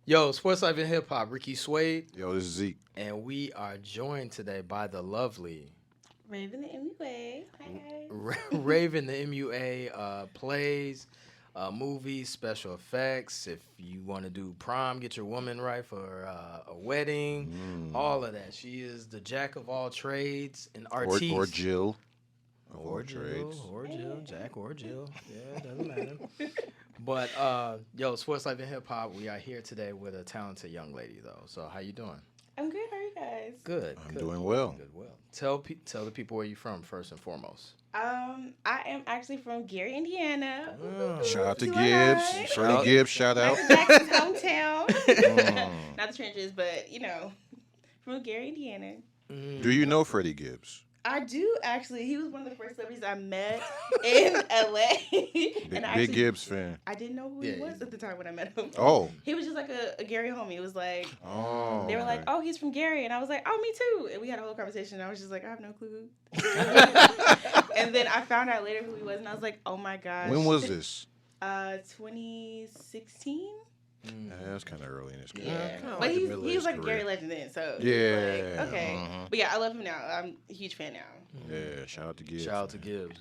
Yo, Sports Life and Hip Hop, Ricky Suede, Yo, this is Zeke. and we are joined today by the lovely Raivyn The MUA. Hi guys. Raivyn The MUA. Plays, movies, special effects. If you want to do prom, get your woman right for a wedding, all of that. She is the jack of all trades, an artiste. Or Jill. Or Jill, Jack or Jill. Yeah, it doesn't matter. But yo, Sports Life and Hip Hop, we are here today with a talented young lady though. So how you doing? I'm good. How are you guys? Good. I'm good, doing well. Good. Well, tell the people where you're from first and foremost. I am actually from Gary, Indiana. Shout out to You Gibbs. alright? Freddie Gibbs, shout out. Michael Jackson's hometown. Not the trenches, but from Gary, Indiana. Do you know Freddie Gibbs? I do actually. He was one of the first celebrities I met in LA. Big Gibbs fan. I didn't know who he was at the time when I met him. Oh. He was just like a Gary homie. It was like, they were okay. like, oh, he's from Gary. And I was like, oh, me too. And we had a whole conversation. And I was just like, I have no clue. And then I found out later who he was. And I was like, oh my gosh. When was this? 2016. Yeah, that's kind of early in his career. Yeah. Kinda But the middle of he his was like a career. Gary legend then. So Yeah. like, okay. But yeah, I love him now. I'm a huge fan now. Yeah, shout out to Gibbs. Shout out to man. Gibbs,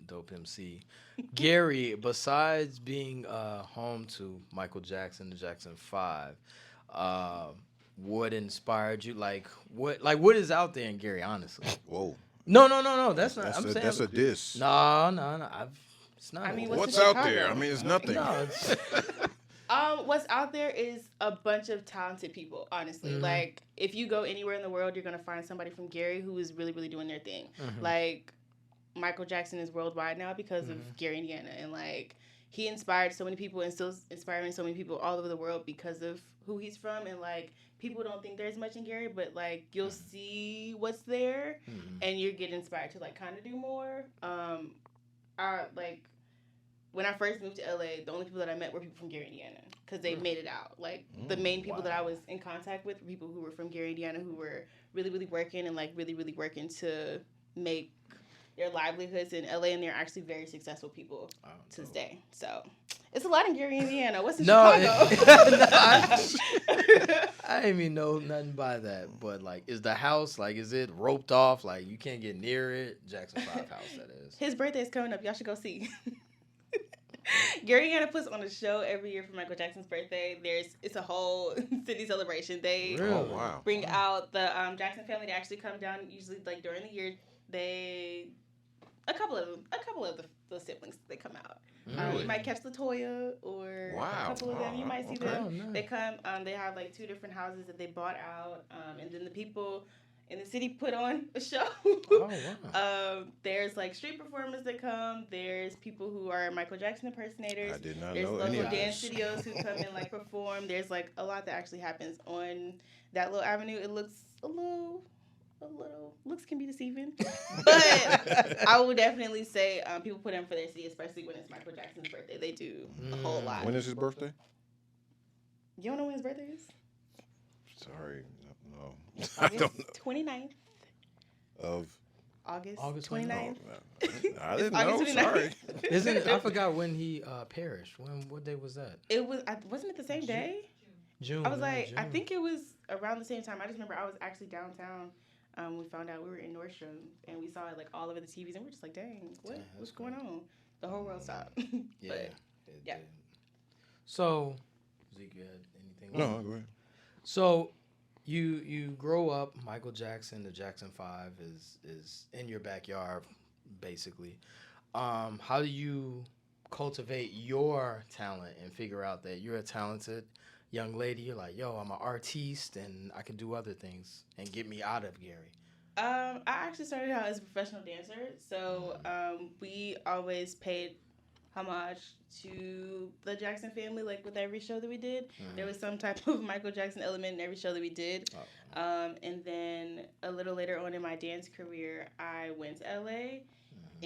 dope MC. Gary, besides being home to Michael Jackson, the Jackson 5, what inspired you? What is out there in Gary? Honestly, Whoa. no. That's not. That's a diss. No. It's not. I mean, What's in out Chicago? there? I mean, it's nothing. No, it's, What's out there is a bunch of talented people, honestly. Mhm. Like, if you go anywhere in the world, you're going to find somebody from Gary who is really, really doing their thing. Mhm. Like, Michael Jackson is worldwide now because of Gary, Indiana. And, like, he inspired so many people and still inspiring so many people all over the world because of who he's from. And, like, people don't think there's much in Gary, but, like, you'll see what's there and you get inspired to, like, kind of do more. When I first moved to LA, the only people that I met were people from Gary, Indiana, because they made it out. Like, the main people that I was in contact with were people who were from Gary, Indiana, who were really, really working and, like, really, really working to make their livelihoods in LA, and they're actually very successful people to this day. So, it's a lot in Gary, Indiana. What's in Chicago? I didn't even know nothing by that. But, like, is the house, like, is it roped off? Like, you can't get near it? Jackson 5 house, that is. His birthday is coming up. Y'all should go see. Gary, Indiana puts on a show every year for Michael Jackson's birthday. It's a whole city celebration. They Really? Oh, wow. bring out the Jackson family. They actually come down usually like during the year. A couple of the siblings, they come out. Really? You might catch LaToya or Wow. a couple of them. You might see Okay. them. Oh, nice. They come. They have like 2 different houses that they bought out, and then the people in the city put on a show. Oh, wow. There's like street performers that come. There's people who are Michael Jackson impersonators. I did not There's know local any of dance this. studios who come and like perform. There's like a lot that actually happens on that little avenue. It looks a little looks can be deceiving, but I would definitely say people put in for their city, especially when it's Michael Jackson's birthday. They do a whole lot. When is his birthday? You don't know when his birthday is? Sorry. No. I August don't know. 29th. Of. August Oh, 29th. I didn't It's know. August 29th. Sorry. Isn't I forgot when he perished. What day was that? It was. Wasn't it the same day? June. I was like, June. I think it was around the same time. I just remember I was actually downtown. We found out we were in Nordstrom and we saw it like all over the TVs and we're just like, dang, what's going on? The whole world stopped. Yeah. But, yeah. Did. So, Zeke, you had anything? No, go ahead. So, you grow up. Michael Jackson, the Jackson 5 is in your backyard, basically. How do you cultivate your talent and figure out that you're a talented young lady? You're like, yo, I'm an artiste and I can do other things and get me out of Gary. I actually started out as a professional dancer, so we always paid homage to the Jackson family. Like with every show that we did, there was some type of Michael Jackson element in every show that we did. And then a little later on in my dance career, I went to LA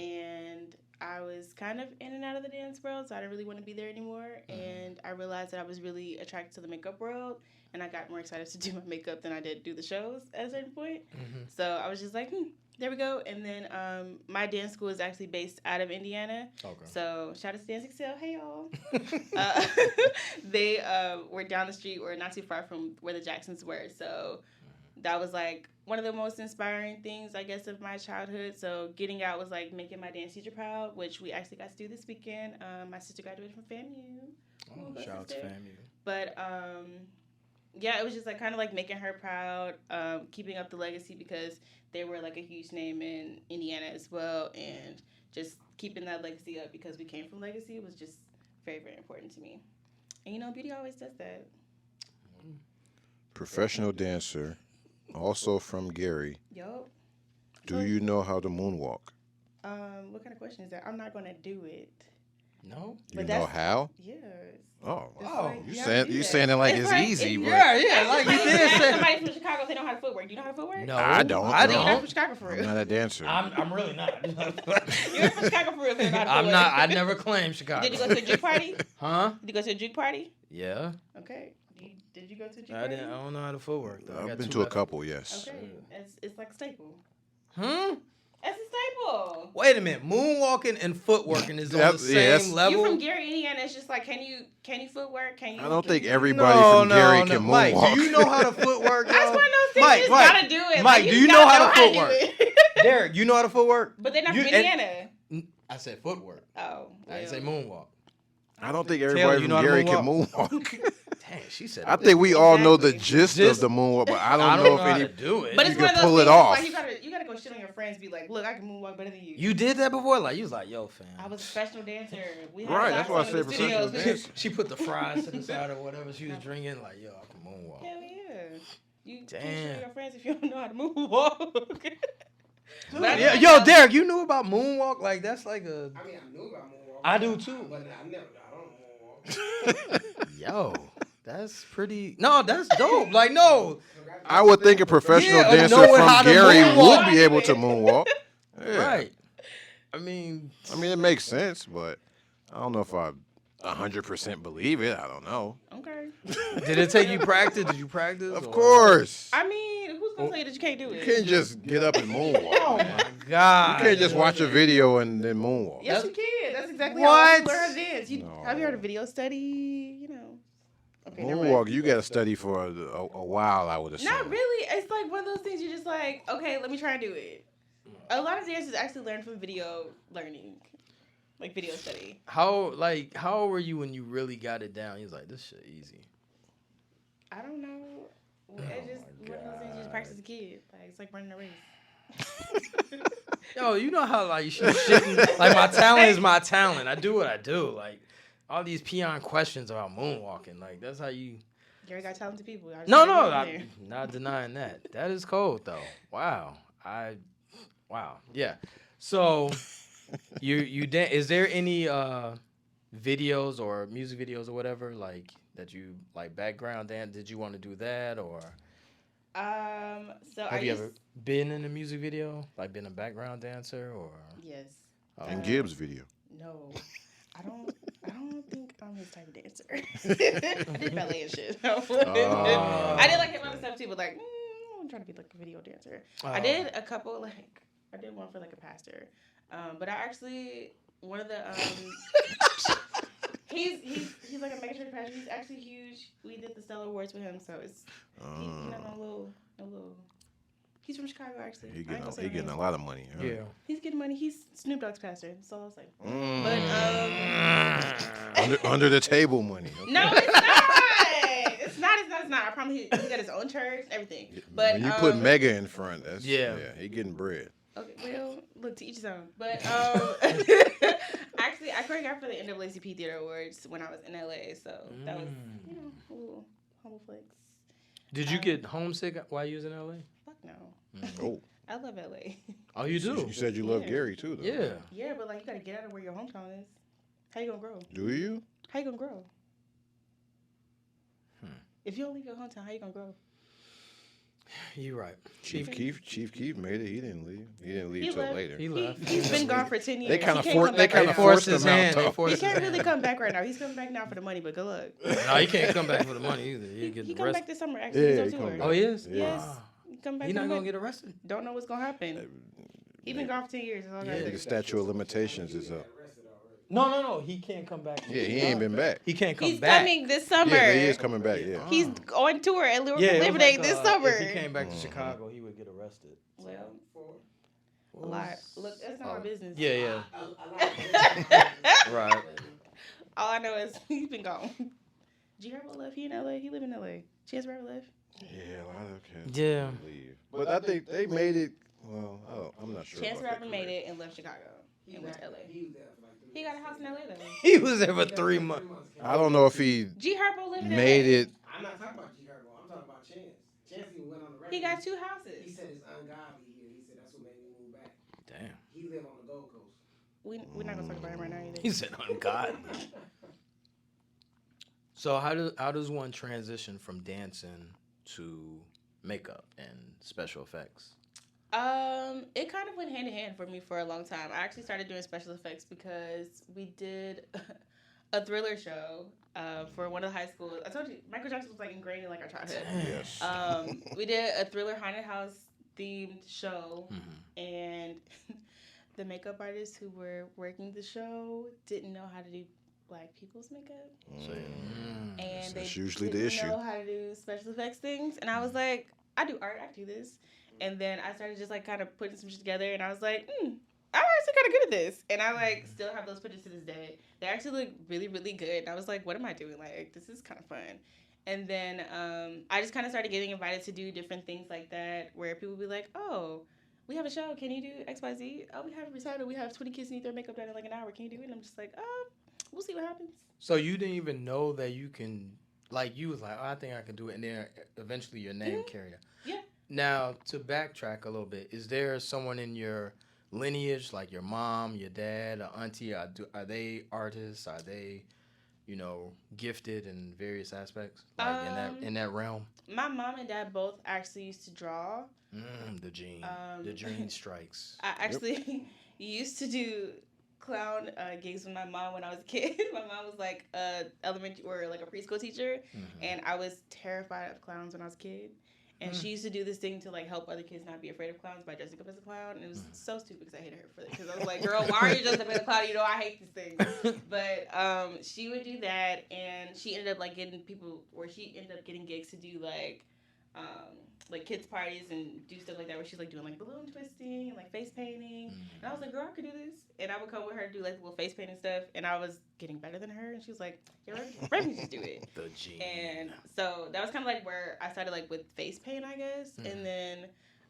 and I was kind of in and out of the dance world, so I didn't really want to be there anymore. And I realized that I was really attracted to the makeup world, and I got more excited to do my makeup than I did do the shows at a certain point. So I was just like, there we go. And then my dance school is actually based out of Indiana. Okay. So shout out to Dance Excel. Hey, y'all. They were down the street or not too far from where the Jacksons were. So that was like one of the most inspiring things, I guess, of my childhood. So getting out was like making my dance teacher proud, which we actually got to do this weekend. My sister graduated from FAMU. Oh, shout out to FAMU. But yeah, it was just like kind of like making her proud, keeping up the legacy because they were like a huge name in Indiana as well, and just keeping that legacy up because we came from legacy was just very, very important to me. And you know, beauty always does that. Professional dancer, also from Gary. Yup. Do you know how to moonwalk? What kind of question is that? I'm not gonna do it. No. You know how? Yes. Oh, It's wow. like, You have saying to do you that. saying it like It's it's like, easy, but Yeah, like you did Ask say. somebody from Chicago if they know how to footwork. Do you know how to footwork? No, I don't. I No. You're not don't. from Chicago for I'm real. not a dancer. I'm really not. You're from Chicago for real. If you don't know how to I'm footwork. not. I never claimed Chicago. Did you go to a juke party? Huh? Did you go to a juke party? Yeah. Okay. Did you go to a juke I party? didn't. I don't know how to footwork though. I I've got been two to a left. couple, yes. Okay. It's like a staple. Hmm. It's a staple. Wait a minute. Moonwalking and footworking is on Yep, the same yeah, that's- level. You from Gary, Indiana? It's just like, can you footwork? Can you? I don't think you- everybody from Gary can Mike, moonwalk. do you know how to footwork? That's yo? one of those things Mike, you just Mike, gotta do it. Mike, Like, do just you know gotta how to do footwork? it. Derek, you know how to footwork? But they're not You- from and- Indiana. I said footwork. Oh. I didn't say moonwalk. I don't think Taylor, everybody you know from how to Gary can moonwalk. Dang, she said. I think we all know the Exactly. gist of the moonwalk, but I don't know if how any. to do it. But You it's can one of those pull it things. off. It's like you gotta go shit on your friends. Be like, look, I can moonwalk better than you. You did that before? Like, you was like, yo, fam. I was a professional dancer. We had Right, that's why I socks said on in the professional studios. dancer. She put the fries to the side or whatever she was drinking. Like, yo, I can moonwalk. Hell yeah. You can't Damn. show your friends if you don't know how to moonwalk. But I Yeah, think yo, that's- Derek, you knew about moonwalk? Like, that's like a. I mean, I knew about moonwalk. I do too. But I don't moonwalk. Yo, that's pretty. No, that's dope. Like, no. I would think a professional Yeah, dancer knowing how from to Gary moonwalk. would be able to moonwalk. Yeah. Right. I mean, It makes sense, but I don't know if I 100% believe it. I don't know. Okay. did it take you practice? Did you practice? Of or- course. I mean, who's gonna tell you that you can't do You it? can't just get up and moonwalk. Oh man. my God. You can't just watch a video and then moonwalk. Yes, you can. That's exactly What? how you learn how to dance. No. Have you heard of video study? You know. Okay, never mind. Moonwalk, you got to study for a while, I would assume. Not really. It's like one of those things you're just like, okay, let me try and do it. A lot of dancers actually learn from video learning, like video study. How old were you when you really got it down? You was like, this shit easy. I don't know. It's just one of those things you just practice as a kid. Like it's like running a race. Yo, you know how like you shitting like my talent is my talent. I do what I do. Like all these peon questions about moonwalking. Like that's how you. Gary got talented people. I just No, gotta get in I'm there. not denying that. That is cold though. Wow. Wow. Yeah. So you is there any videos or music videos or whatever like that you like background dance? Did you want to do that or So have you ever been in a music video? Like been a background dancer or Yes. In Gibbs' video. No. I don't think I'm his type of dancer. I did ballet and shit. I did like hip hop and stuff too, but like I'm trying to be like a video dancer. I did a couple like I did one for like a pastor, but I actually one of the he's like a mega church pastor. He's actually huge. We did the Stellar Awards with him, so it's he's not no little. He's from Chicago actually. He I ain't gonna say getting no a names. lot of money. Huh? yeah. He's getting money. He's Snoop Dogg's pastor. So I was like, Under the table money. Okay. no, it's not. It's not. I promise he got his own church, everything. But when you put mega in front, that's Yeah. he getting bread. okay, well, look to each his own. But actually, I choreographed for the NAACP Theater Awards when I was in LA, so that was a little humble flex. Did you get homesick while you was in LA? Fuck no. Oh, I love LA. Oh, you do? you said you love Yeah. Gary too, though. Yeah. Yeah, but like you gotta get out of where your hometown is. How you gonna grow? Do you? How you gonna grow? If you don't leave your hometown, how you gonna grow? You're right. Chief Keef made it. He didn't leave. He didn't leave He till left. later. He left. He's been gone for 10 years. They kind of He can't come back right now. forced him his out. hand. They though. forced He his can't hand. really come back right now. He's coming back now for the money, but good luck. No, he can't come back for the money either. He get He the come rest. back this summer. Actually, Yeah, he's he on come tour. back. Oh, he is. Yeah. Yes. Wow. He come back. He not come gonna back. get arrested. Don't know what's gonna happen. He been gone for 10 years. That's all I gotta Yeah. The say. statute of limitations is up. No. He can't come back. Yeah, he ain't been back. He can't come He's back. coming this summer. Yeah, he is coming back. Yeah. He's on tour at Lyrical Yeah, it was Labor like, Day this summer. If he came back to Chicago, he would get arrested. Well, a lot. Look, that's not my business. Yeah. Right. All I know is he's been gone. G Herbo left. He in LA. He live in LA. Chance Rapper left. Yeah, a lot of cats Yeah. leave. But I think they made it. Well, I'm not sure. Chance about Rapper that made career. it and left Chicago and went to LA. He got a house in LA though. He was there for 3 months. I don't know if he G Herbo lived in made LA. it. I'm not talking about G Herbo. I'm talking about Chance. Chance even went on the record. He got 2 He houses. said it's ungodly here. He said that's what made me move back. Damn. He lived on the Gold Coast. We're not gonna talk about him right now either. He said ungodly. So how does one transition from dancing to makeup and special effects? It kind of went hand in hand for me for a long time. I actually started doing special effects because we did a Thriller show for one of the high schools. I told you Michael Jackson was like ingrained in like our childhood. Yes. We did a Thriller haunted house themed show, Mm-hmm. and the makeup artists who were working the show didn't know how to do black people's makeup, and That's they usually the didn't issue. know how to do special effects things. And I was like, I do art, I can do this. And then I started just like kind of putting some shit together, and I was like, I'm actually kind of good at this. And I like still have those pictures to this day. They actually look really, really good. And I was like, what am I doing? Like, this is kind of fun. And then I just kind of started getting invited to do different things like that, where people would be like, oh, we have a show. Can you do XYZ? Oh, we have a recital. We have 20 kids need their makeup done in like an hour. Can you do it? And I'm just like, we'll see what happens. So you didn't even know that you can, like, you was like, oh, I think I can do it, and then eventually your name carried it. Yeah. Now, to backtrack a little bit, is there someone in your lineage, like your mom, your dad, or auntie, are they artists? Are they, gifted in various aspects, like in that realm? My mom and dad both actually used to draw. The gene strikes. I actually used to do clown gigs with my mom when I was a kid. My mom was like a elementary or like a preschool teacher, and I was terrified of clowns when I was a kid. And she used to do this thing to like help other kids not be afraid of clowns by dressing up as a clown. And it was so stupid because I hated her for it. Because I was like, girl, why are you dressed up as a clown? I hate these things. But she would do that, and she ended up like getting gigs to do like kids parties and do stuff like that, where she's like doing like balloon twisting and like face painting. And I was like, girl, I could do this. And I would come with her to do like little face painting stuff, and I was getting better than her, and she was like, yeah, let me just do it. The gene. And so that was kind of like where I started like with face paint, I guess. And then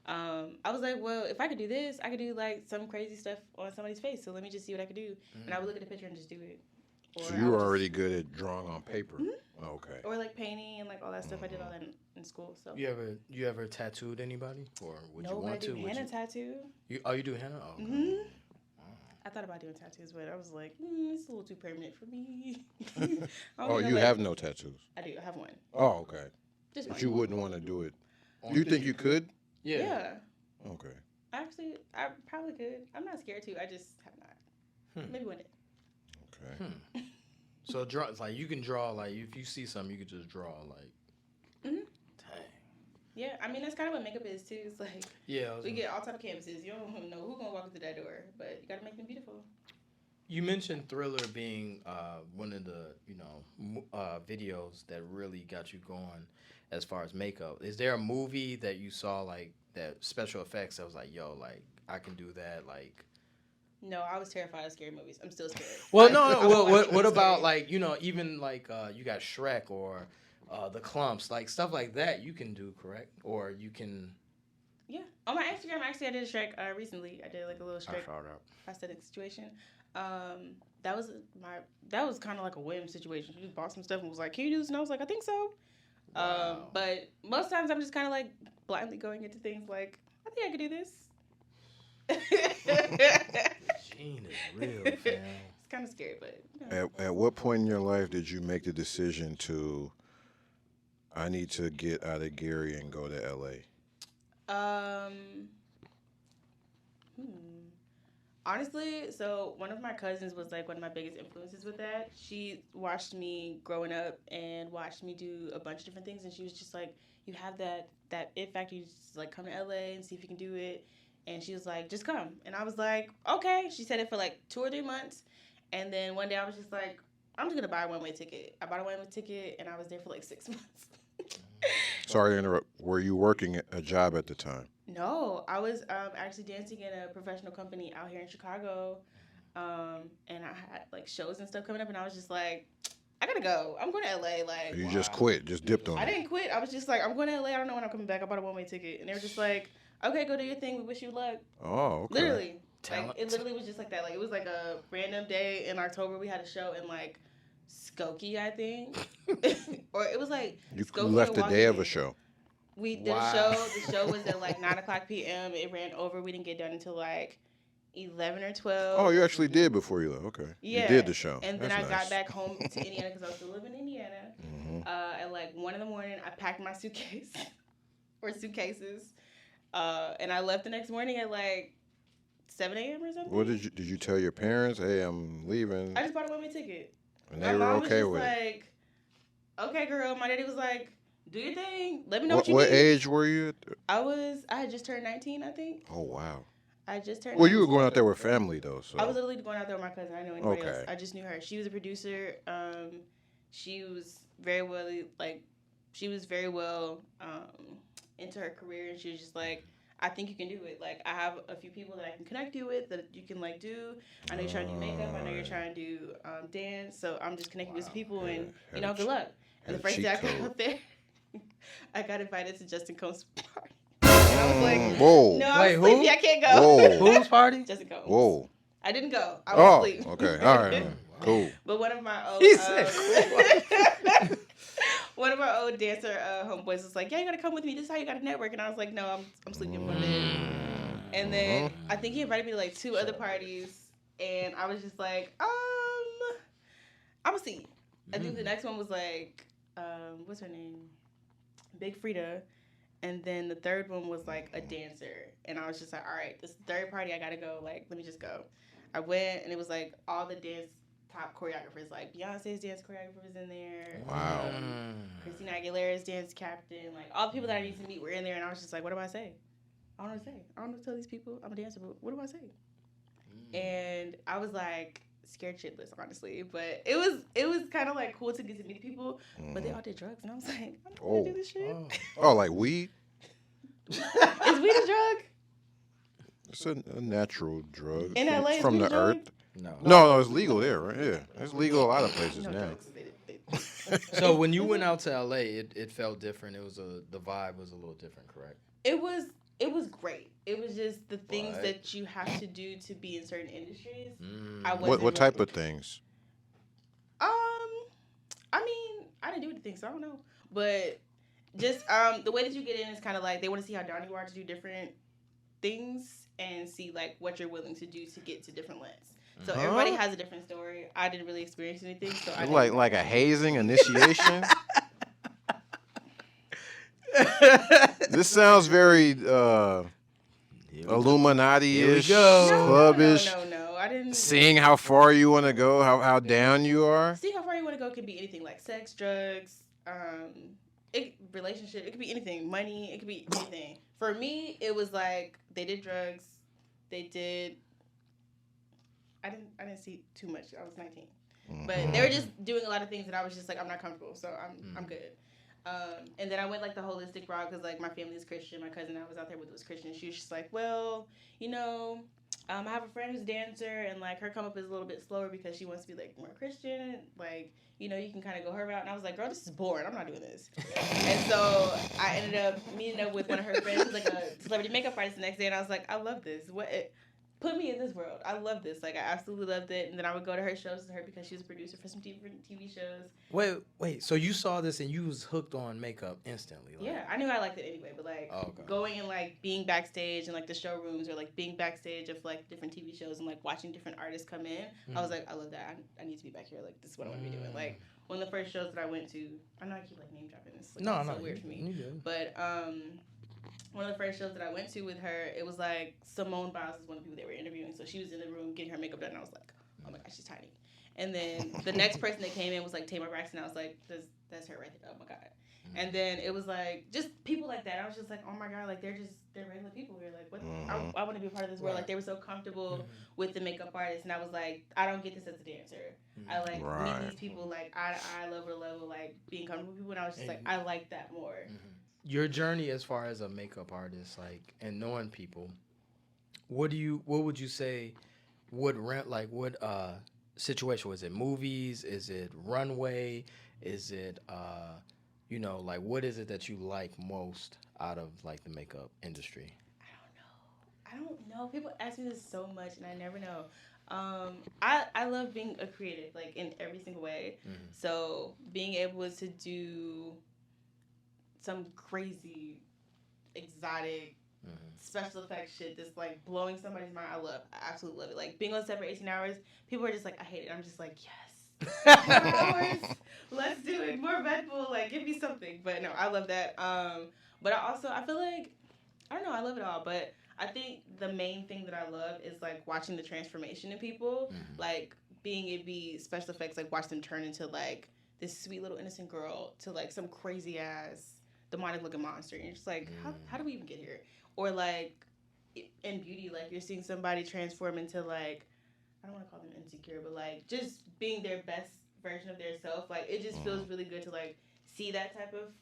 I was like, well, if I could do this, I could do like some crazy stuff on somebody's face. So let me just see what I could do. And I would look at the picture and just do it. Or So you were already good at drawing on paper. Okay. Or like painting and like all that stuff. I did all that in school. So You ever tattooed anybody, or would you no, want I to? do henna tattoo. You do henna? Oh, okay. Mm-hmm. I thought about doing tattoos, but I was like, it's a little too permanent for me. Oh, you have no tattoos? I do. I have one. Oh, okay. Just But one. you wouldn't want to do it. Do you think you could? Yeah. Okay. Actually, I probably could. I'm not scared to. I just have not. Maybe one day. Okay. So draw, it's like you can draw, like if you see something, you can just draw, like. Dang. Yeah, I mean that's kind of what makeup is too. It's like we get all type of canvases. You don't know who's gonna walk through that door, but you gotta make them beautiful. You mentioned Thriller being one of the videos that really got you going as far as makeup. Is there a movie that you saw like that special effects that was like, yo, like I can do that, like? No, I was terrified of scary movies. I'm still scared. Well, no. Well, what about like even like you got Shrek or the Clumps, like stuff like that you can do, correct? Or you can. Yeah, on my Instagram, actually, I did a Shrek recently. I did like a little Shrek prosthetic situation. That was kind of like a whim situation. She just bought some stuff and was like, "Can you do this?" And I was like, "I think so." Wow. But most times I'm just kind of like blindly going into things like, "I think I could do this." Gene is real, fam. It's kind of scary, but. At what point in your life did you make the decision to? I need to get out of Gary and go to LA. Honestly, so one of my cousins was like one of my biggest influences with that. She watched me growing up and watched me do a bunch of different things, and she was just like, "You have that it factor. You just like come to LA and see if you can do it." And she was like, "Just come." And I was like, "Okay." She said it for like 2 or 3 months, and then one day I was just like, "I'm just gonna buy a one-way ticket." I bought a one-way ticket, and I was there for like 6 months. Sorry to interrupt. Were you working a job at the time? No, I was actually dancing in a professional company out here in Chicago, and I had like shows and stuff coming up, and I was just like, I gotta go. I'm going to LA. Like, You just quit, just dipped on I it. didn't quit. I was just like, I'm going to LA. I don't know when I'm coming back. I bought a one-way ticket, and they were just like, okay, go do your thing. We wish you luck. Oh, okay. Literally, like it literally was just like that. Like it was like a random day in October. We had a show in like Skokie, I think, or it was like You Skokie left or the day of a Washington. show. We did a show. The show was at like 9:00 p.m. It ran over. We didn't get done until like 11 or 12. Oh, you actually did before you left. Okay. Yeah. You did the show. And then That's I nice. got back home to Indiana because I was still living in Indiana. Mm-hmm. At like 1 a.m, I packed my suitcase or suitcases, and I left the next morning at like 7 a.m. or something. What did you tell your parents? Hey, I'm leaving. I just bought a one-way ticket. And My they were mom was okay just with it. like, okay, girl. My daddy was like, do your thing. Let me know what you What need. age were you? I had just turned 19, I think. Oh, wow. I just turned. Well, you were 19. going out there with family, though. So. I was literally going out there with my cousin. I didn't know anybody else. Okay. I just knew her. She was a producer. She was very well into her career, and she was just like, I think you can do it. Like, I have a few people that I can connect you with that you can like do. I know you're trying to do makeup. I know you're trying to do dance. So I'm just connecting with some people, and good luck. And the first day I got out there, I got invited to Justin Combs' party. And I was like, whoa. no, Wait, I'm who? sleepy. I can't go. Whoa. Whose party? Justin Combs. Whoa. I didn't go. I was asleep. Okay. All right. Cool. But one of my old He said, one of our old dancer homeboys was like, "Yeah, you gotta come with me. This is how you gotta network." And I was like, "No, I'm sleeping in my bed." And then I think he invited me to like 2 other parties, and I was just like, I'm gonna see. I think the next one was like, what's her name? Big Frida. And then the third one was like a dancer. And I was just like, all right, this third party, I gotta go. Like, let me just go. I went, and it was like all the dance top choreographers. Like, Beyonce's dance choreographer was in there. Wow. Christina Aguilera's dance captain. Like, all the people that I need to meet were in there. And I was just like, what do I say? I don't know what to say. I don't know what to tell these people I'm a dancer, but what do I say? And I was like scared shitless, honestly. But it was kind of like cool to get to meet people. But they all did drugs, and I was like, I'm not gonna do this shit. Oh, like weed? Is weed a drug? It's a natural drug. In LA, is from weed the a drug? earth. No. No, it's legal there, right? Yeah. It's legal a lot of places No now. drugs. So when you went out to LA, it felt different. The vibe was a little different, correct? It was great. It was just the things What? that you have to do to be in certain industries. What type of things? I mean, I didn't do anything, so I don't know. But just the way that you get in is kind of like they want to see how down you are to do different things and see like what you're willing to do to get to different lengths. So everybody has a different story. I didn't really experience anything, so I didn't Like a hazing initiation? This sounds very Illuminati-ish, Here we go. clubbish. No. I didn't. Seeing how far you want to go, how down you are. Seeing how far you want to go can be anything like sex, drugs, relationship. It could be anything. Money. It could be anything. For me, it was like they did drugs. They did. I didn't see too much. I was 19, but they were just doing a lot of things that I was just like I'm not comfortable, so I'm good. And then I went like the holistic route because like my family is Christian. My cousin I was out there with was Christian. She was just like, well, I have a friend who's a dancer, and like her come up is a little bit slower because she wants to be like more Christian. Like, you can kind of go her route. And I was like, girl, this is boring. I'm not doing this. And so I ended up meeting up with one of her friends who's like a celebrity makeup artist the next day, and I was like, I love this. Put me in this world. I love this. Like, I absolutely loved it. And then I would go to her shows with her because she was a producer for some different TV shows. Wait. So you saw this and you was hooked on makeup instantly? Like. Yeah, I knew I liked it anyway. But like going and like being backstage and like the showrooms or like being backstage of like different TV shows and like watching different artists come in, I was like, I love that. I need to be back here. Like, this is what I want to be doing. Like, one of the first shows that I went to, I know I keep like name dropping this. Like, No, it's so weird for me. You do. But one of the first shows that I went to with her, it was like Simone Biles is one of the people they were interviewing. So she was in the room getting her makeup done. And I was like, oh my gosh, she's tiny. And then the next person that came in was like Tamar Braxton. I was like, that's her right there. Oh my God. And then it was like just people like that. I was just like, oh my God, like they're regular people here. Like what? I want to be a part of this world. Like they were so comfortable with the makeup artist, and I was like, I don't get this as a dancer. I like meet these people like I love a level like being comfortable with people, and I was just like, I like that more. Your journey as far as a makeup artist, like, and knowing people, what would you say would rent like what situation was it? Movies? Is it runway? Is it you know, like what is it that you like most out of like the makeup industry? I don't know. People ask me this so much, and I never know. I love being a creative, like in every single way. So being able to do some crazy, exotic, special effects shit that's like blowing somebody's mind, I absolutely love it. Like being on set for 18 hours, people are just like, I hate it. I'm just like, yes. 4 hours, let's do it. More Red Bull, like give me something. But no, I love that. But I feel like, I don't know, I love it all. But I think the main thing that I love is like watching the transformation in people, like being it be special effects, like watch them turn into like this sweet little innocent girl to like some crazy ass demonic looking monster. And you're just like, how do we even get here? Or like in beauty, like you're seeing somebody transform into like, I don't want to call them insecure, but like just being their best version of their self. Like it just feels really good to like see that type of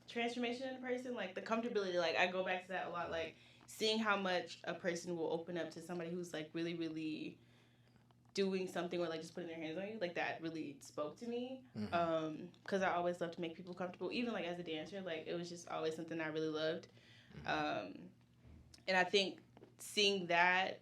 transformation in a person. Like the comfortability, like I go back to that a lot, like seeing how much a person will open up to somebody who's like really, really doing something or like just putting their hands on you, like that really spoke to me. Because I always love to make people comfortable, even like as a dancer, like it was just always something I really loved. And I think seeing that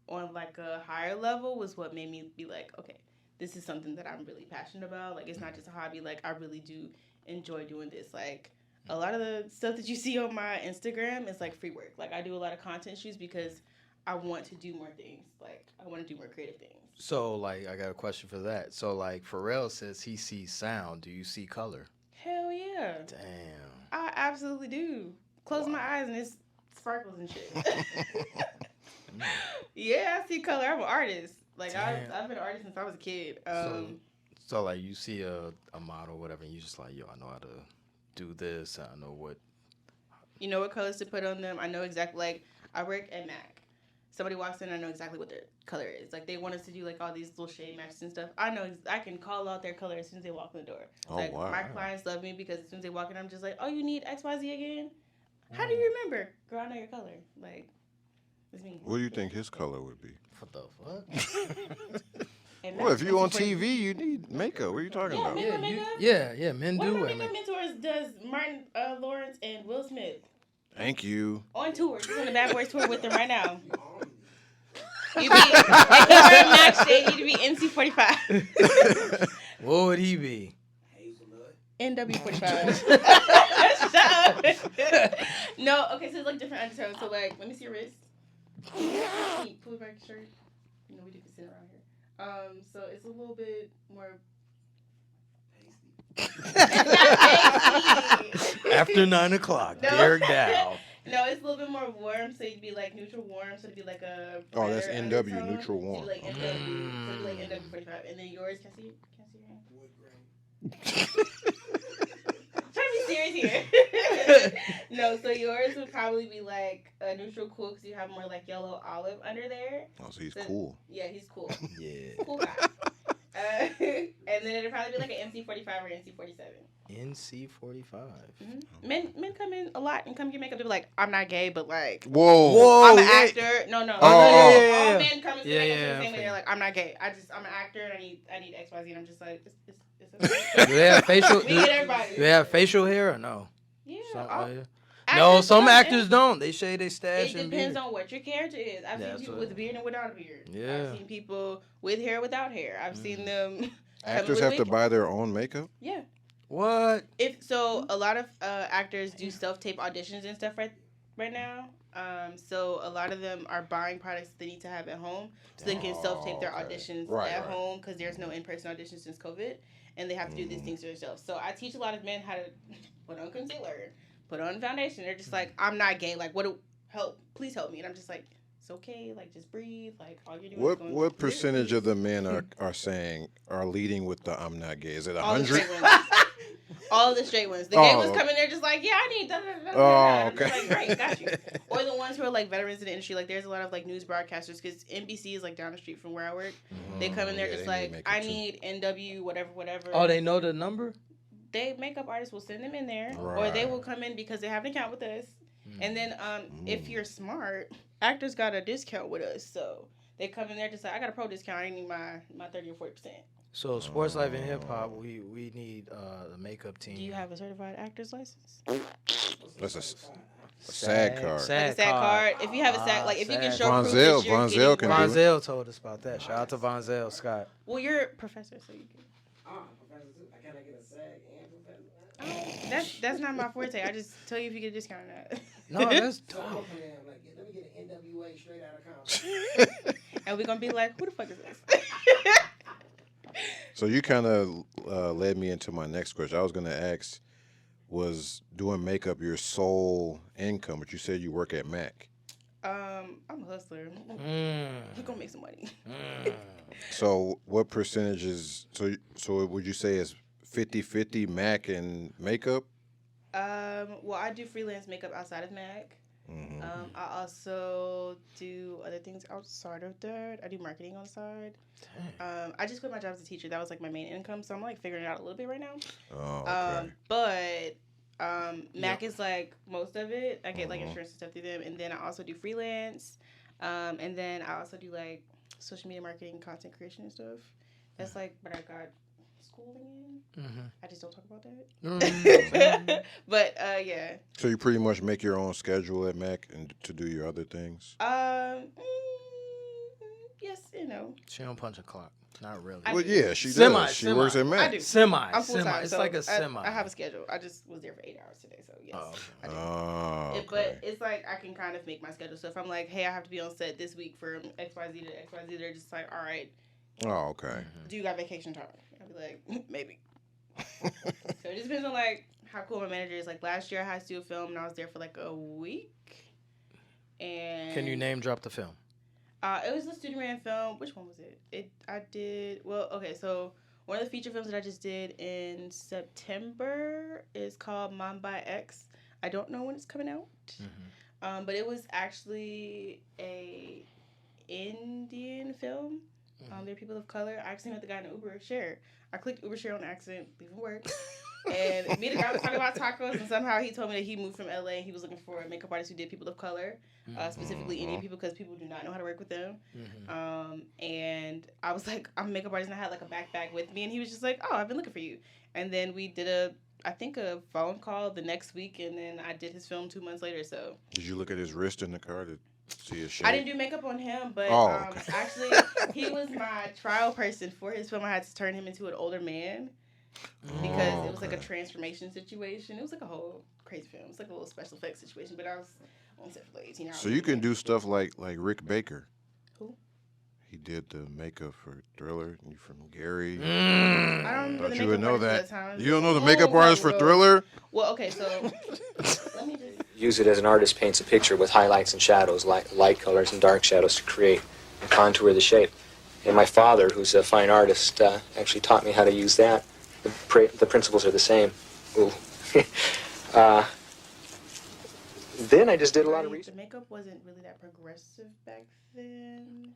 on like a higher level was what made me be like, okay, this is something that I'm really passionate about. Like it's not just a hobby, like I really do enjoy doing this. Like a lot of the stuff that you see on my Instagram is like free work. Like I do a lot of content shoots because I want to do more things. Like I want to do more creative things. So like I got a question for that. So like Pharrell says he sees sound. Do you see color? Hell yeah. Damn. I absolutely do. Close my eyes and it's sparkles and shit. Yeah, I see color. I'm an artist. Like I've been an artist since I was a kid. So like you see a model or whatever, and you just like, yo, I know how to do this. I know what. You know what colors to put on them. I know exactly. Like I work at MAC. Somebody walks in, I know exactly what their color is. Like they want us to do like all these little shade matches and stuff. I know I can call out their color as soon as they walk in the door. Like my clients love me because as soon as they walk in, I'm just like, oh, you need XYZ again? How do you remember? Girl, I know your color. Like, it's me. What do you think his color would be? What the fuck? Well, if you on TV, you need makeup. What are you talking about? Yeah, men One do of my wear makeup mentors does Martin Lawrence and Will Smith. Thank you. On tour. He's on the Bad Boys tour with them right now. You be match day, you need to be NC45. What would he be? NW45. Shut up. No, okay, so it's like different undertones. So like, let me see your wrist. Pull it back your shirt. You know we do consent around here. So it's a little bit more After 9 o'clock, Derek Dow. No, it's a little bit more warm, so you'd be like neutral warm, so it'd be like a. Oh, that's NW, undertone. neutral warm. So it'd be like NW, so it'd be like NW45, and then yours. Can I see your hand? Try to be serious here. No, so yours would probably be like a neutral cool because you have more like yellow olive under there. Oh, so he's cool. Yeah, he's cool. Yeah. Cool guy. And then it'd probably be like an NC45 or NC47. NC45. Mm-hmm. Men come in a lot and come get makeup. They're like, I'm not gay, but like, whoa, I'm an actor. No. Oh. All men come and say the same way. They're like, I'm not gay. I'm an actor and I need XYZ. And I'm just like, it's okay. Do they have facial? We get everybody. Do they have facial hair or no? Yeah. No, some actors don't. They shave their stash. It depends on what your character is. I've seen people with a beard and without a beard. Yeah. I've seen people with hair without hair. I've seen them. Actors have to buy their own makeup? Yeah. What? A lot of actors do self-tape auditions and stuff right now. So a lot of them are buying products they need to have at home so they can self-tape their auditions at home because there's no in-person auditions since COVID, and they have to do these things to themselves. So I teach a lot of men how to put on concealer, put on foundation. They're just like, I'm not gay. Like, please help me. And I'm just like, it's okay. Like, just breathe. Like, all you're doing is going What percentage of the men are leading with the I'm not gay? Is it all the 100? straight ones. All the straight ones. The gay ones come in there just like, yeah, I need da-da-da-da-da. Oh, okay. I'm just like, great, got you. Or the ones who are like veterans in the industry. Like, there's a lot of like news broadcasters because NBC is like down the street from where I work. They come in there just like, I need NW, whatever. Oh, they know the number? They makeup artists will send them in there, or Right. they will come in because they have an account with us. And then if you're smart, actors got a discount with us. So they come in there just like, I got a pro discount. I need my 30 or 40%. So Sports Life and Hip Hop, we need the makeup team. Do you have a certified actor's license? That's a SAG card. Like a SAG card. If you have a SAG, like if you can show proof Vonzell- that you're Vonzell getting can work. do it. Vonzell told us about that. Shout out to Vonzell, Scott. Well, you're a professor, so you can. Professor too. I can't get a SAG and professor. That's not my forte. I just tell you if you get a discount or not. No, that's So I'm dope. like, let me get an NWA straight out of Compton. And we're gonna be like, who the fuck is this? So you kind of led me into my next question. I was going to ask, was doing makeup your sole income? But you said you work at Mac. I'm a hustler. Mm. We're gonna make some money. So what percentage is so would you say is 50-50 Mac and makeup? Well, I do freelance makeup outside of Mac. Mm-hmm. I also do other things outside of that. I do marketing on the side. I just quit my job as a teacher. That was like my main income, so I'm like figuring it out a little bit right now. Oh, okay. But Mac is like most of it. I get like insurance and stuff through them, and then I also do freelance. And then I also do like social media marketing, content creation and stuff. That's like what I got schooling in. I just don't talk about that. But yeah. So you pretty much make your own schedule at Mac and to do your other things? Yes, you know. She don't punch a clock. Not really. Well, yeah, she Semi, does. She semi. works at I Mac. do. Semi. I'm full time. It's so like a semi. I have a schedule. I just was there for 8 hours today, so yes. Oh, okay. I do. Oh, But okay. it's like I can kind of make my schedule. So if I'm like, hey, I have to be on set this week from XYZ to XYZ, they're just like, all right, Oh, okay. do you got vacation time? I'll be like, maybe. So it just depends on like how cool my manager is. Like last year I had to do a film and I was there for like a week. And Can you name drop the film? it was the student ran film. Which one was it? So one of the feature films that I just did in September is called Mom by X. I don't know when it's coming out. But it was actually a Indian film. They're people of color. I actually met the guy in Uber share. I clicked Uber share on accident, leaving work. And me and the guy was talking about tacos, and somehow he told me that he moved from LA and he was looking for a makeup artist who did people of color, specifically Indian people, because people do not know how to work with them. And I was like, I'm a makeup artist, and I had like a backpack with me, and he was just like, oh, I've been looking for you. And then we did a phone call the next week, and then I did his film 2 months later. So Did you look at his wrist in the car to see his shape? I didn't do makeup on him, but Okay. actually he was my trial person for his film. I had to turn him into an older man because it was like a transformation situation. It was like a whole crazy film. It was like a little special effects situation, but I was on set for like 18 hours. So you can do stuff like Rick Baker. Who? He did the makeup for Thriller. You from Gary? I don't remember Thought the you would makeup know artist that. at that time. You don't know the makeup artist for Thriller? Well, okay, so let me just. Use it as an artist paints a picture with highlights and shadows, light colors and dark shadows to create and contour the shape. And my father, who's a fine artist, actually taught me how to use that. The principles are the same. Ooh. Then I just did a lot of research. The makeup wasn't really that progressive back then.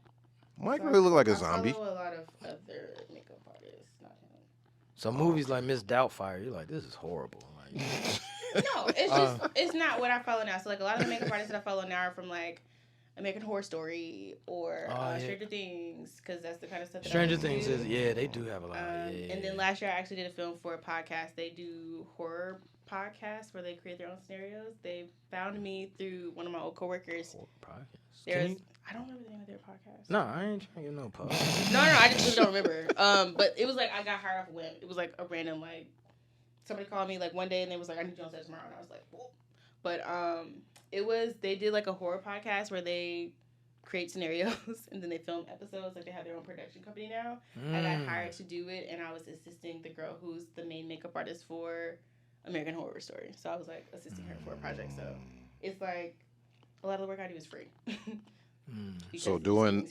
Mike So really look like a I zombie. follow a lot of other makeup artists, not him. Some movies like Miss Doubtfire, you're like, this is horrible. Like, No, it's just it's not what I follow now. So like a lot of the makeup artists that I follow now are from like American Horror Story or Stranger Things, because that's the kind of stuff that Stranger I Things do. they do have a lot. And then last year I actually did a film for a podcast. They do horror podcasts where they create their own scenarios. They found me through one of my old coworkers. Podcast. I don't remember the name of their podcast. No, I ain't trying to get no pub. No, I just really don't remember. But it was like I got hired off a whim. It was like a random like somebody called me like one day and they was like, I need you on set tomorrow, and I was like, whoa. But they did like a horror podcast where they create scenarios and then they film episodes. Like they have their own production company now. I got hired to do it, and I was assisting the girl who's the main makeup artist for American Horror Story. So I was like assisting her for a project. So it's like a lot of the work I do is free. So doing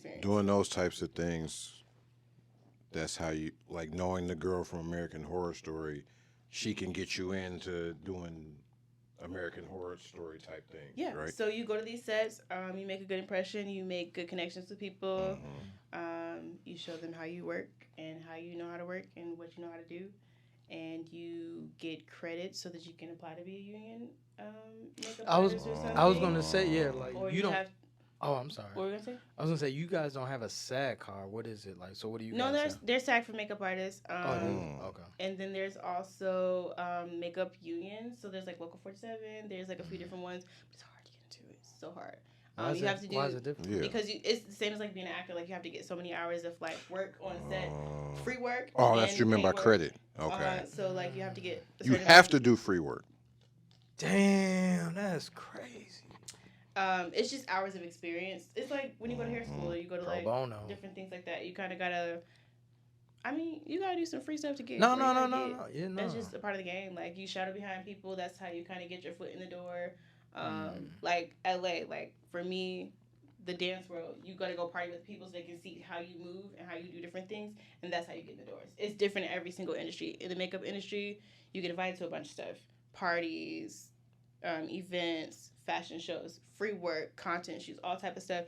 those types of things, that's how you, like, knowing the girl from American Horror Story, she can get you into doing American Horror Story type things, yeah. right? So you go to these sets, you make a good impression, you make good connections with people, you show them how you work and how you know how to work and what you know how to do, and you get credit so that you can apply to be a union makeup artist or something. I was gonna say, yeah, like Or you don't. have, Oh, I'm sorry. what were you gonna say? I was gonna say you guys don't have a SAG card. What is it like? So what do you? No, guys have? there's SAG for makeup artists. Okay. And then there's also makeup unions. So there's like Local 47. There's like a few different ones. But it's hard to get into it. It's so hard. Why is it different? Yeah. Because it's the same as like being an actor. Like you have to get so many hours of like work on set, free work. Oh, that's and you meant by paid work. credit. Okay. So like you have to get. a You certain have amount to do free work. Damn, that's crazy. It's just hours of experience. It's like when you go to hair school or you go to Pro like bono. different things like that. You kind of gotta. I mean, you gotta do some free stuff to get. No. where you gotta get. Yeah, no. That's just a part of the game. Like you shadow behind people. That's how you kind of get your foot in the door. Like LA. Like for me, the dance world, you gotta go party with people so they can see how you move and how you do different things, and that's how you get in the doors. It's different in every single industry. In the makeup industry, you get invited to a bunch of stuff, parties, events, fashion shows, free work, content shoots, all type of stuff.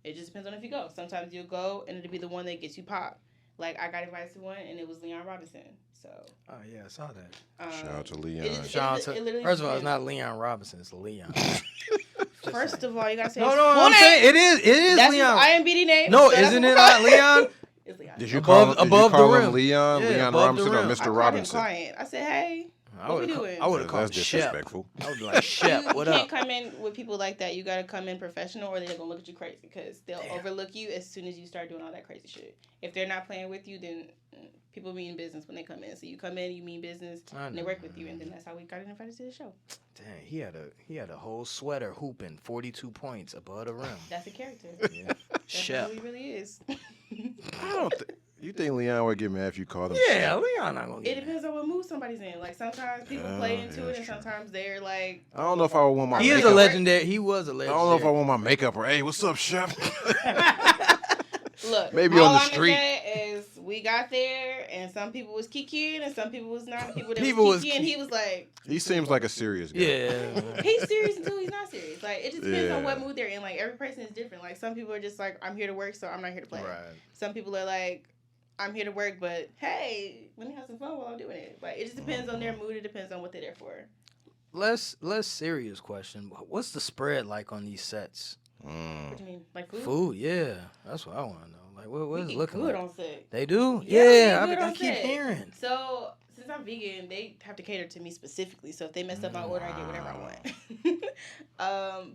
It just depends on if you go. Sometimes you'll go and it'll be the one that gets you popped. Like I got invited to one and it was Leon Robinson. So. Oh yeah, I saw that. Shout out to Leon. First of all, it's not Leon Robinson, it's Leon. First of all, you gotta say No, his no, full I'm name. saying it is That's Leon. his IMDb name. No, so isn't that's it what not Leon? It's Leon. Did you Above- call him, above did you call the him rim. Leon? Yeah, Leon above the Robinson or rim. I Mr. called him Robinson? client. I said, hey, I what would we doing? have called That's him Shep. disrespectful. I would be like, Shep, You what can't up? come in with people like that. You gotta come in professional, or they're gonna look at you crazy because they'll overlook you as soon as you start doing all that crazy shit. If they're not playing with you, then people mean business when they come in. So you come in, you mean business, and they work with you, and then that's how we got invited to the show. Dang, he had a whole sweater hooping 42 points above the rim. That's a character. Yeah. That's Shep. who he really is. I don't you think Leon would get mad if you called him Yeah, Shep? Leon not gonna It get it. depends on what mood somebody's in. Like sometimes people play into it, that's and true. sometimes they're like. I don't know if I would want my He makeup. is a legendary. He was a I legendary. don't know if I want my makeup or, hey, what's up, Chef? Look, Maybe all on the I'm street. gonna say is we got there, and some people was kikiing, and some people was not. People that People was was kikiing, he was like, He seems like a serious guy. Yeah. he's serious until he's not serious. Like it just depends on Yeah. what mood they're in. Like every person is different. Like some people are just like, I'm here to work, so I'm not here to play. Right. Some people are like, I'm here to work, but hey, let me have some fun while I'm doing it. Like it just depends on their mood. It depends on what they're there for. Less serious question. What's the spread like on these sets? What do you mean, like food? Food, yeah. That's what I want to know. Like, what We is it get looking good like? on set. They do? Yeah, we Yeah, get good I on keep set. hearing. So since I'm vegan, they have to cater to me specifically. So if they mess up my order, I get whatever I want.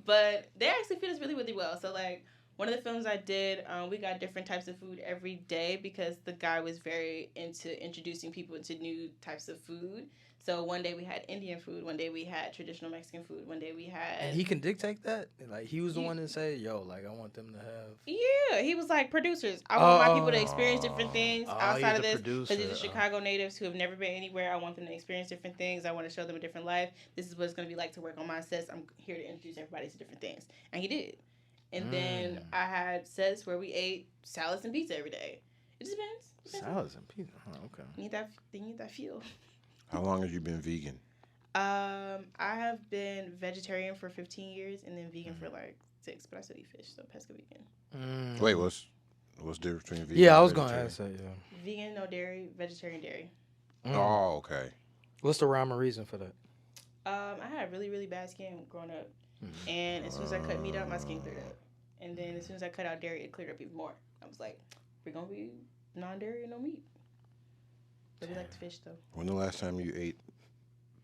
But they actually feed us really, really well. So like one of the films I did, we got different types of food every day because the guy was very into introducing people to new types of food. So one day we had Indian food, one day we had traditional Mexican food, one day we had. And he can dictate that? Like, he was the one that say, yo, like, I want them to have. Yeah, he was like producers. I want my people to experience different things he's outside a of this. producer. Because these are Chicago natives who have never been anywhere. I want them to experience different things. I want to show them a different life. This is what it's going to be like to work on my sets. I'm here to introduce everybody to different things. And he did. And then I had sets where we ate salads and pizza every day. It just depends. Salads and pizza. Oh, okay. They need that fuel. How long have you been vegan? I have been vegetarian for 15 years and then vegan for like 6, but I still eat fish, so pesca vegan. Wait, what's the difference between vegan Yeah, I and was going to vegetarian? ask that, yeah. Vegan, no dairy, vegetarian dairy. Oh, okay. What's the rhyme or reason for that? I had really, really bad skin growing up. And as soon as I cut meat out, my skin cleared up. And then as soon as I cut out dairy, it cleared up even more. I was like, we're going to be non-dairy and no meat. But we like the fish, though. When the last time you ate,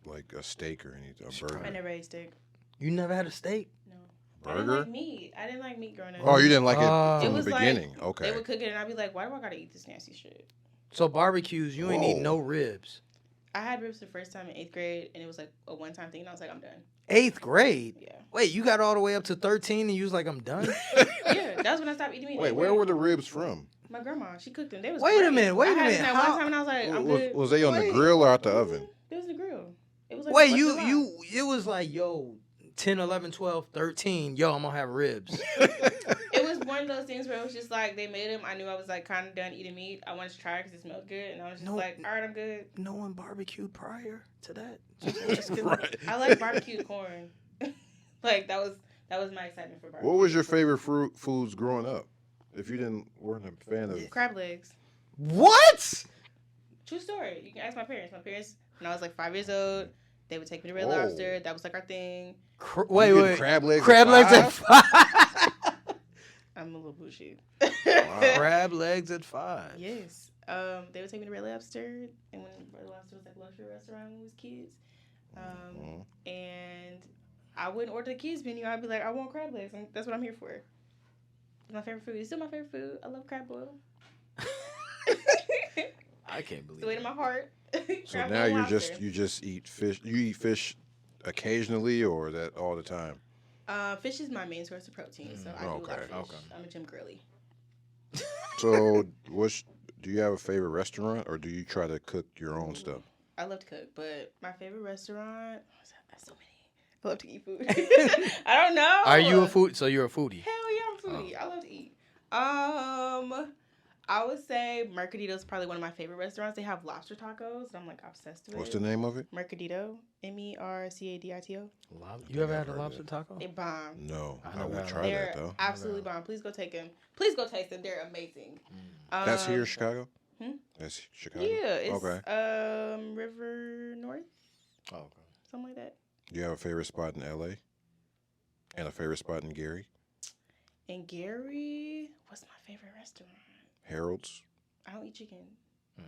like, a steak or anything, a burger? I never ate steak. You never had a steak? No. I didn't Burger? like meat. I didn't like meat growing up. Oh, you didn't like it It from was the like, beginning? Okay. They would cook it, and I'd be like, why do I got to eat this nasty shit? So barbecues, you ain't eat Whoa. no ribs. I had ribs the first time in 8th grade, and it was like a one-time thing, and I was like, I'm done. 8th grade? Yeah. Wait, you got all the way up to 13 and you was like, I'm done? Yeah, that was when I stopped eating meat. Wait, where were the ribs from? My grandma, she cooked them. They was Wait a great. minute, wait I a had minute. them that How- one time, and I was like, I'm good. Was they on the grill or out the oven? It was in the grill. It was like Wait, Fourth of July. it was like, yo, 10, 11, 12, 13. Yo, I'm gonna have ribs. It was one of those things where it was just like they made them. I knew I was like kind of done eating meat. I wanted to try it because it smelled good, and I was just like, all right, I'm good. No one barbecued prior to that. Right. I like barbecued corn. Like that was my excitement for barbecue. What was your favorite foods growing up? If you weren't a fan of Crab legs. What? True story. You can ask my parents. My parents, when I was like 5 years old, they would take me to Red Lobster. That was like our thing. Wait. crab legs. Crab legs at 5. I'm a little bougie. Wow. Crab legs at 5. Yes. They would take me to Red Lobster, and when Red Lobster was like a luxury restaurant when we was kids, and I wouldn't order the kids menu. I'd be like, I want crab legs. That's what I'm here for. It's my favorite food. It's still my favorite food. I love crab boil. I can't believe It's the way to my heart. So now you just eat fish. You eat fish occasionally, or that all the time? Fish is my main source of protein, so I do love fish. Okay. I'm a gym girly. So, do you have a favorite restaurant, or do you try to cook your own stuff? I love to cook, but my favorite restaurant. That's so many. I love to eat food. I don't know. Are you a food? So you're a foodie? Hell yeah, I'm a foodie. I love to eat. I would say Mercadito's probably one of my favorite restaurants. They have lobster tacos. I'm like obsessed with. What's the name of it? Mercadito. Mercadito. You ever had a lobster taco? They bomb. No, I would try They're that though. absolutely bomb. Please go take them. Please go taste them. They're amazing. That's here in Chicago. Hmm? That's Chicago. Yeah, it's Okay. River North. Oh, okay. Something like that. Do you have a favorite spot in LA? And a favorite spot in Gary? In Gary, what's my favorite restaurant? Harold's. I don't eat chicken.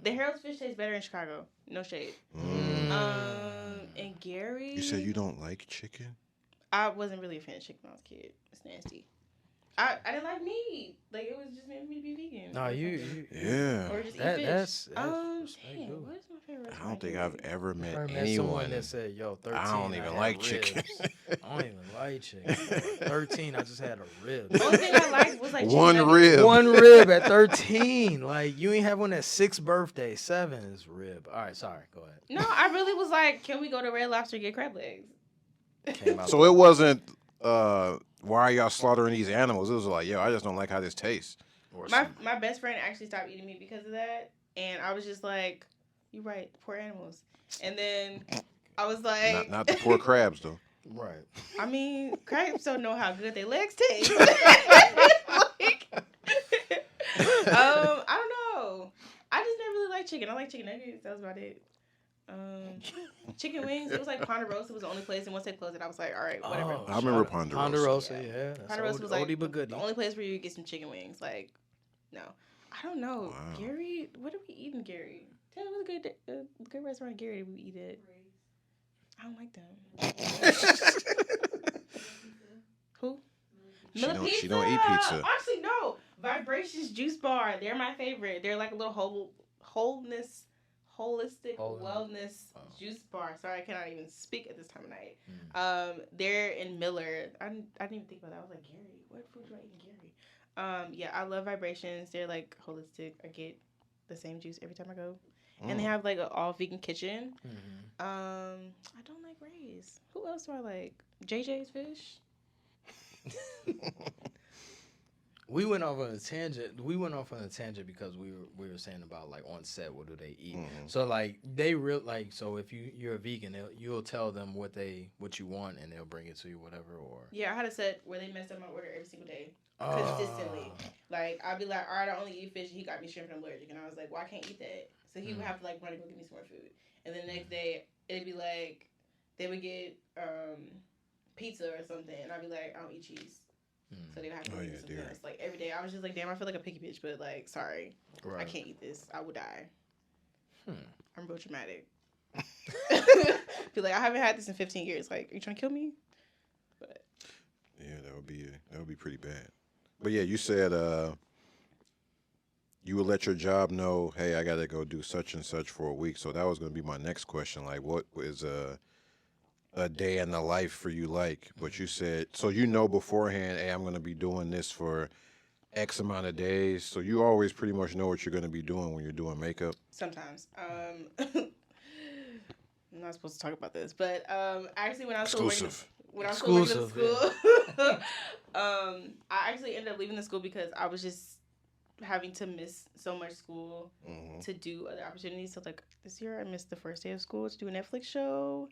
The Harold's fish tastes better in Chicago. No shade. In Gary, You said you don't like chicken? I wasn't really a fan of chicken when I was a kid. It's nasty. I didn't like meat. Like it was just meant for me to be vegan. No, you Yeah. Or just eat That- fish. that's Dang, respect, what is my favorite restaurant? I don't think I've ever met I met anyone someone that said, "Yo, 13, I don't even had like chicken." ribs." I don't even like chicken. 13, I just had a rib. The only thing I liked was like chicken One nuggets. rib. One rib at 13. Like you ain't have one at 6th birthday. 7 is rib. All right, sorry. Go ahead. No, I really was like, can we go to Red Lobster and get crab legs? Came out So it wasn't, why are y'all slaughtering these animals? It was like, yo, I just don't like how this tastes. My best friend actually stopped eating meat because of that, and I was just like, "You're right, poor animals." And then I was like, Not the poor crabs, though. right. I mean, crabs don't know how good their legs taste. Like, I don't know. I just never really liked chicken. I like chicken nuggets. That was about it. Chicken wings. It was like Ponderosa was the only place, and once they closed it, I was like, all right, whatever. I remember Ponderosa. Ponderosa, Yeah. yeah. That's Ponderosa was like oldie but goodie. the only place where you get some chicken wings. Like, no, I don't know. Wow. Gary, what did we eat in Gary? Tell me what's a good restaurant in Gary did we eat at? I don't like them. Who? She don't eat pizza. Actually, no. Vibrations Juice Bar. They're my favorite. They're like a little holistic wellness juice bar. Sorry, I cannot even speak at this time of night. They're in Miller. I didn't even think about that. I was like, Gary, what food do I eat in Gary? Yeah, I love Vibrations. They're like holistic. I get the same juice every time I go. And they have like an all vegan kitchen. I don't like Ray's. Who else do I like? JJ's Fish. We went off on a tangent. Because we were saying about like on set, what do they eat? So like so if you're a vegan, you'll tell them what you want and they'll bring it to you, whatever. Or yeah, I had a set where they messed up my order every single day consistently. Like I'd be like, all right, I only eat fish. He got me shrimp and I'm allergic, and I was like, well, I can't eat that. So he would have to like run and go get me some more food. And then the next day it'd be like they would get pizza or something, and I'd be like, I don't eat cheese. So they would have to eat something else. Like every day, I was just like, damn, I feel like a picky bitch, but like, sorry, I can't eat this. I would die. I'm real dramatic. Feel like I haven't had this in 15 years. Like, are you trying to kill me? But yeah, that would be pretty bad. But yeah, you said you would let your job know, hey, I got to go do such and such for a week. So that was going to be my next question. Like, what is a day in the life for you like? But you said, so you know beforehand, hey, I'm going to be doing this for X amount of days. So you always pretty much know what you're going to be doing when you're doing makeup? sometimes. I'm not supposed to talk about this, but actually when I was Exclusive. When I was still working at school, Yeah. I actually ended up leaving the school because I was just having to miss so much school to do other opportunities. So like this year, I missed the first day of school to do a Netflix show.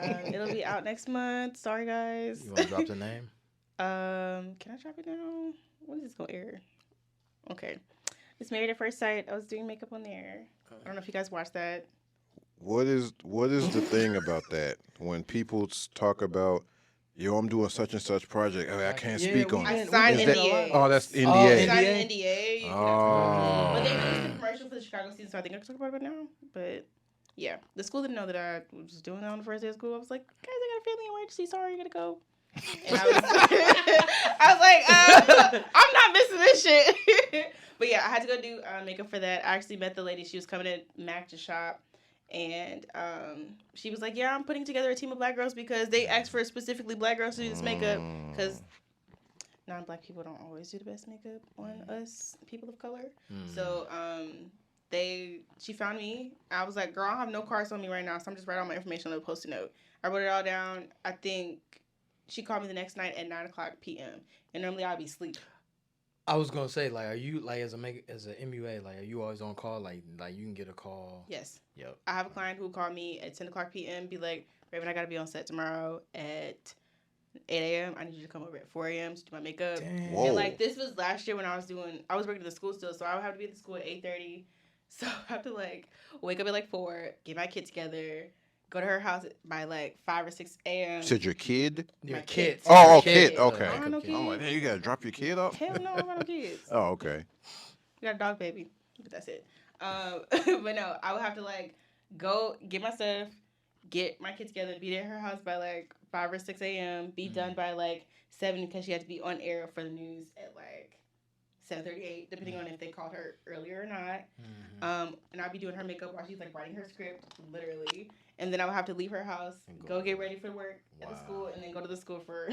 It'll be out next month. Sorry, guys. You want to drop the name? Can I drop it now? When is this gonna air? Okay, it's Married at First Sight. I was doing makeup on there. I don't know if you guys watched that. What is the thing about that when people talk about, yo, I'm doing such and such project. I can't speak on I it. signed Is that- NDA. Oh, that's NDA. I signed an NDA. Oh. But they released the commercial for the Chicago season, so I think I can talk about it now. But yeah, the school didn't know that I was doing that on the first day of school. I was like, guys, I got a family emergency. Sorry, I gotta go. And I was like, I'm not missing this shit. But yeah, I had to go do makeup for that. I actually met the lady. She was coming to Mac to shop. And she was like, yeah, I'm putting together a team of black girls because they asked for specifically black girls to do this makeup. Because non-black people don't always do the best makeup on us, people of color. So she found me. I was like, girl, I have no cards on me right now, so I'm just writing all my information on a Post-it note. I wrote it all down. I think she called me the next night at 9:00 p.m. And normally I'd be asleep. I was gonna say, like, are you like as a MUA, like, are you always on call? Like you can get a call. Yes. Yep. I have a client who will call me at 10:00 p.m. Be like, Raven, I gotta be on set tomorrow at 8 a.m. I need you to come over at 4 a.m. to do my makeup. Damn. Whoa. And like this was last year when I was working at the school still, so I would have to be at the school at 8:30. So I have to like wake up at like 4, get my kid together, go to her house by like 5 or 6 a.m. You said your kid? Your My kid. kids. Oh, My kid. kids. Okay. I don't have no I'm like, kids. hey, you gotta drop your kid off? Hell no, I don't got no kids. Oh, okay. We got a dog baby, but that's it. But no, I would have to like go get my stuff, get my kid together, be at her house by like 5 or 6 a.m., be done by like 7 because she had to be on air for the news at like 7:38, depending on if they called her earlier or not. And I'd be doing her makeup while she's like writing her script, literally. And then I would have to leave her house, go get ready for work at the school, and then go to the school for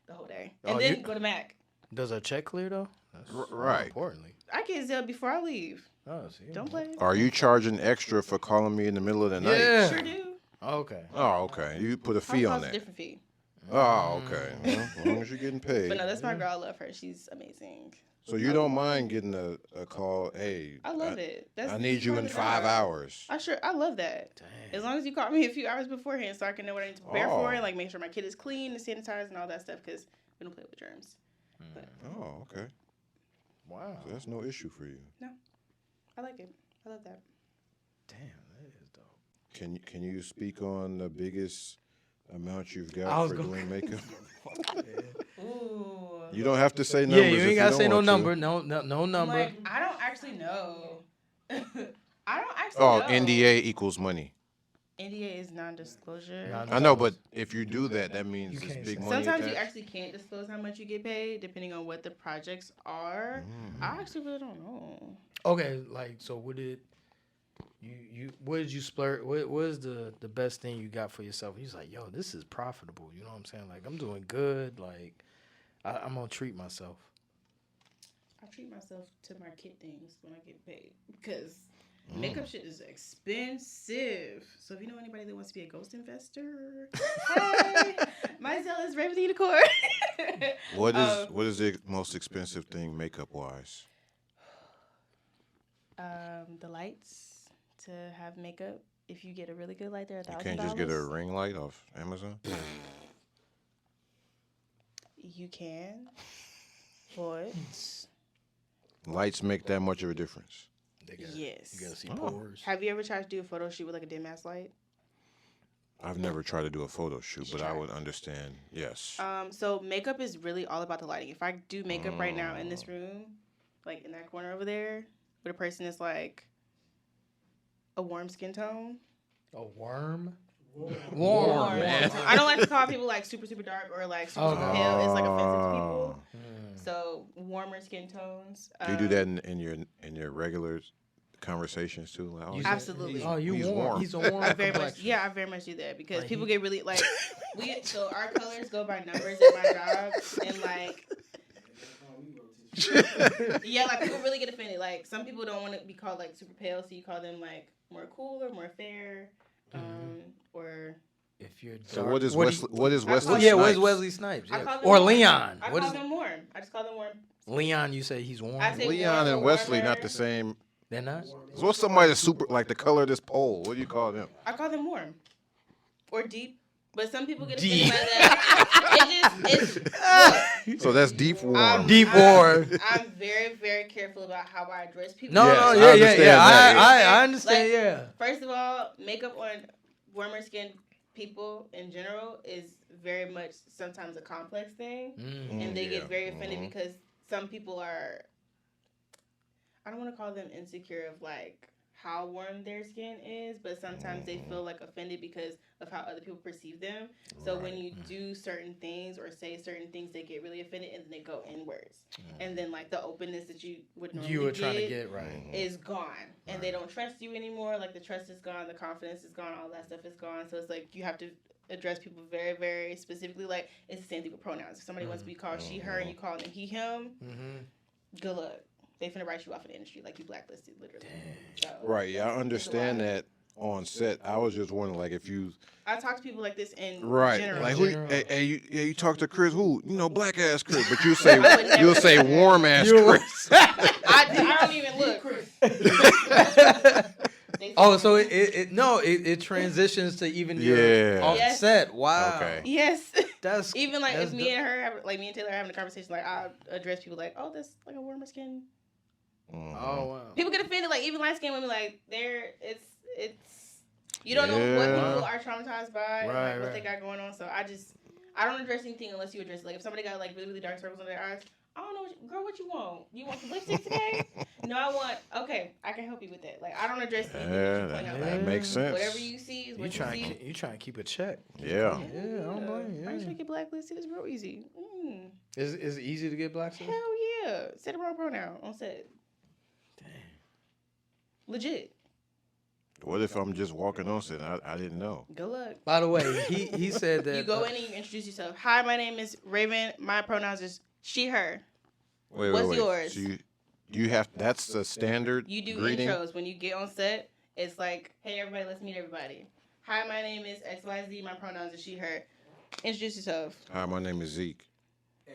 the whole day. And then go to Mac. Does her check clear though? That's Right. Importantly. I get Zelle before I leave. Oh, see. Don't play. Are you charging extra for calling me in the middle of the night? Yeah. Sure do. Okay. Oh, okay. You put a fee on A that. different fee. Oh, okay. Well, as long as you're getting paid. But no, that's my girl. I love her. She's amazing. So you don't mind getting a call, hey, I love it. I need you in 5 hours. I love that. Dang. As long as you call me a few hours beforehand so I can know what I need to prepare for Oh. and like make sure my kid is clean and sanitized and all that stuff because we don't play with germs. But Oh, okay. Wow. So that's no issue for you. I like it. I love that. Damn, that is dope. Can you speak on the biggest amount you've I got was for gonna- doing makeup? Ooh. You don't have to say numbers. Yeah, you if ain't gotta don't say no want to. number. No number. Like, I don't actually know. I don't actually Oh, know. NDA equals money. NDA is non-disclosure. I know, but if you do that, that means You it's can't big say. money. Sometimes you attached. actually can't disclose how much you get paid depending on what the projects are. I actually really don't know. Okay, like, so what did what did you splurge? What is the best thing you got for yourself? He's like, yo, this is profitable. You know what I'm saying? Like, I'm doing good. Like, I'm gonna treat myself. I treat myself to my kid things when I get paid because makeup shit is expensive. So if you know anybody that wants to be a ghost investor, hey, my Zelle is Raivyn The MUA. What is the most expensive thing makeup wise? The lights to have makeup. If you get a really good light, they're $1,000. You can't just get a ring light off Amazon. You can, but Lights make that much of a difference. yes. You gotta see Oh. pores. Have you ever tried to do a photo shoot with like a dim ass light? I've never tried to do a photo shoot, should but I try. would understand. Yes. So makeup is really all about the lighting. If I do makeup right now in this room, like in that corner over there, where the person is like a warm skin tone. A worm? Warm. man. I don't like to call people like super, super dark or like super, super pale. It's like offensive to people. So warmer skin tones. Do you do that in your regular conversations too? Like, oh, You- Absolutely. Oh, you He's warm. warm. He's a warm I very much, complexion. yeah, I very much do that because Like people he- get really like so our colors go by numbers at my job and like yeah, like people really get offended. Like some people don't want to be called like super pale, so you call them like more cool or more fair. Or if you're dark, So what is Wesley? What is Wesley? Yeah, Snipes? what is Wesley Snipes? I Yeah. call them Or warm. Leon. I What call is them warm. I just call them warm. Leon? You say he's warm. I say Leon warm and or Wesley warmer. not the same. They're not. So what's somebody that's super like the color of this pole? What do you call them? I call them warm or deep. But some people get Deep. offended by that. It's So that's deep warm. Deep war. I'm very, very careful about how I address people. No, Yes, no, I yeah. understand that. I understand. Like, Yeah. First of all, makeup on warmer skinned people in general is very much sometimes a complex thing. And they get very offended because some people are, I don't want to call them insecure of like how warm their skin is, but sometimes they feel like offended because of how other people perceive them. So when you do certain things or say certain things, they get really offended and then they go inwards. And then like the openness that you would normally You were trying to get right. is gone. And they don't trust you anymore. Like the trust is gone, the confidence is gone, all that stuff is gone. So it's like you have to address people very, very specifically. Like it's the same thing with pronouns. If somebody wants to be called she, her, and you call them he, him, good luck. They finna write you off in the industry like you blacklisted, literally. So, Right. Yeah, I understand that on set. I was just wondering, like, if you I talk to people like this in general. like, you talk to Chris, who black ass Chris, but you'll say warm ass Chris. I don't even look. Oh, so it transitions to even your offset. Wow. Okay. Yes. That's even like that's if me and her, like me and Taylor are having a conversation, like I address people like, oh, that's like a warmer skin. Oh wow. People get offended, like even light skinned women, like it's you don't know what people are traumatized by, and like, what they got going on. So I don't address anything unless you address it. Like if somebody got like really, really dark circles under their eyes, I don't know, girl, what you want? You want some lipstick today? No, I want. Okay, I can help you with that. Like I don't address anything that you point out. Like, makes sense. Whatever you see is what you see. You trying to keep a check. Yeah. Yeah, I don't blame you. I just make it blacklisted. It's real easy. Is it easy to get blacklisted? Hell yeah. Say the wrong pronoun on set. Dang. Legit. What if I'm just walking on set? I didn't know. Good luck. By the way, he said that You go in and you introduce yourself. Hi, my name is Raivyn. My pronouns is she, her. What's yours? So you have that's the standard. You do greeting? intros when you get on set. It's like, hey everybody, let's meet everybody. Hi, my name is XYZ. My pronouns is she, her. Introduce yourself. Hi, my name is Zeke.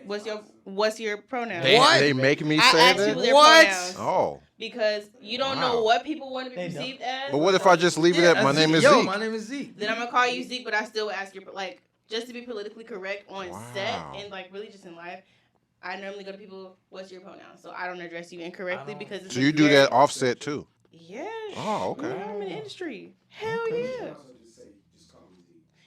What's your pronoun? They make me say I ask that? people their What? pronouns Oh. Because you don't know what people want to be perceived as. But what if I just leave it at my name is Zeke? My name is Zeke. Then I'm gonna call you Zeke, but I still ask your like just to be politically correct on set and like really just in life. I normally go to people, what's your pronoun? So I don't address you incorrectly because it's So you do that offset too? Yeah. Oh, okay. Yeah, I'm in the industry. Hell yeah.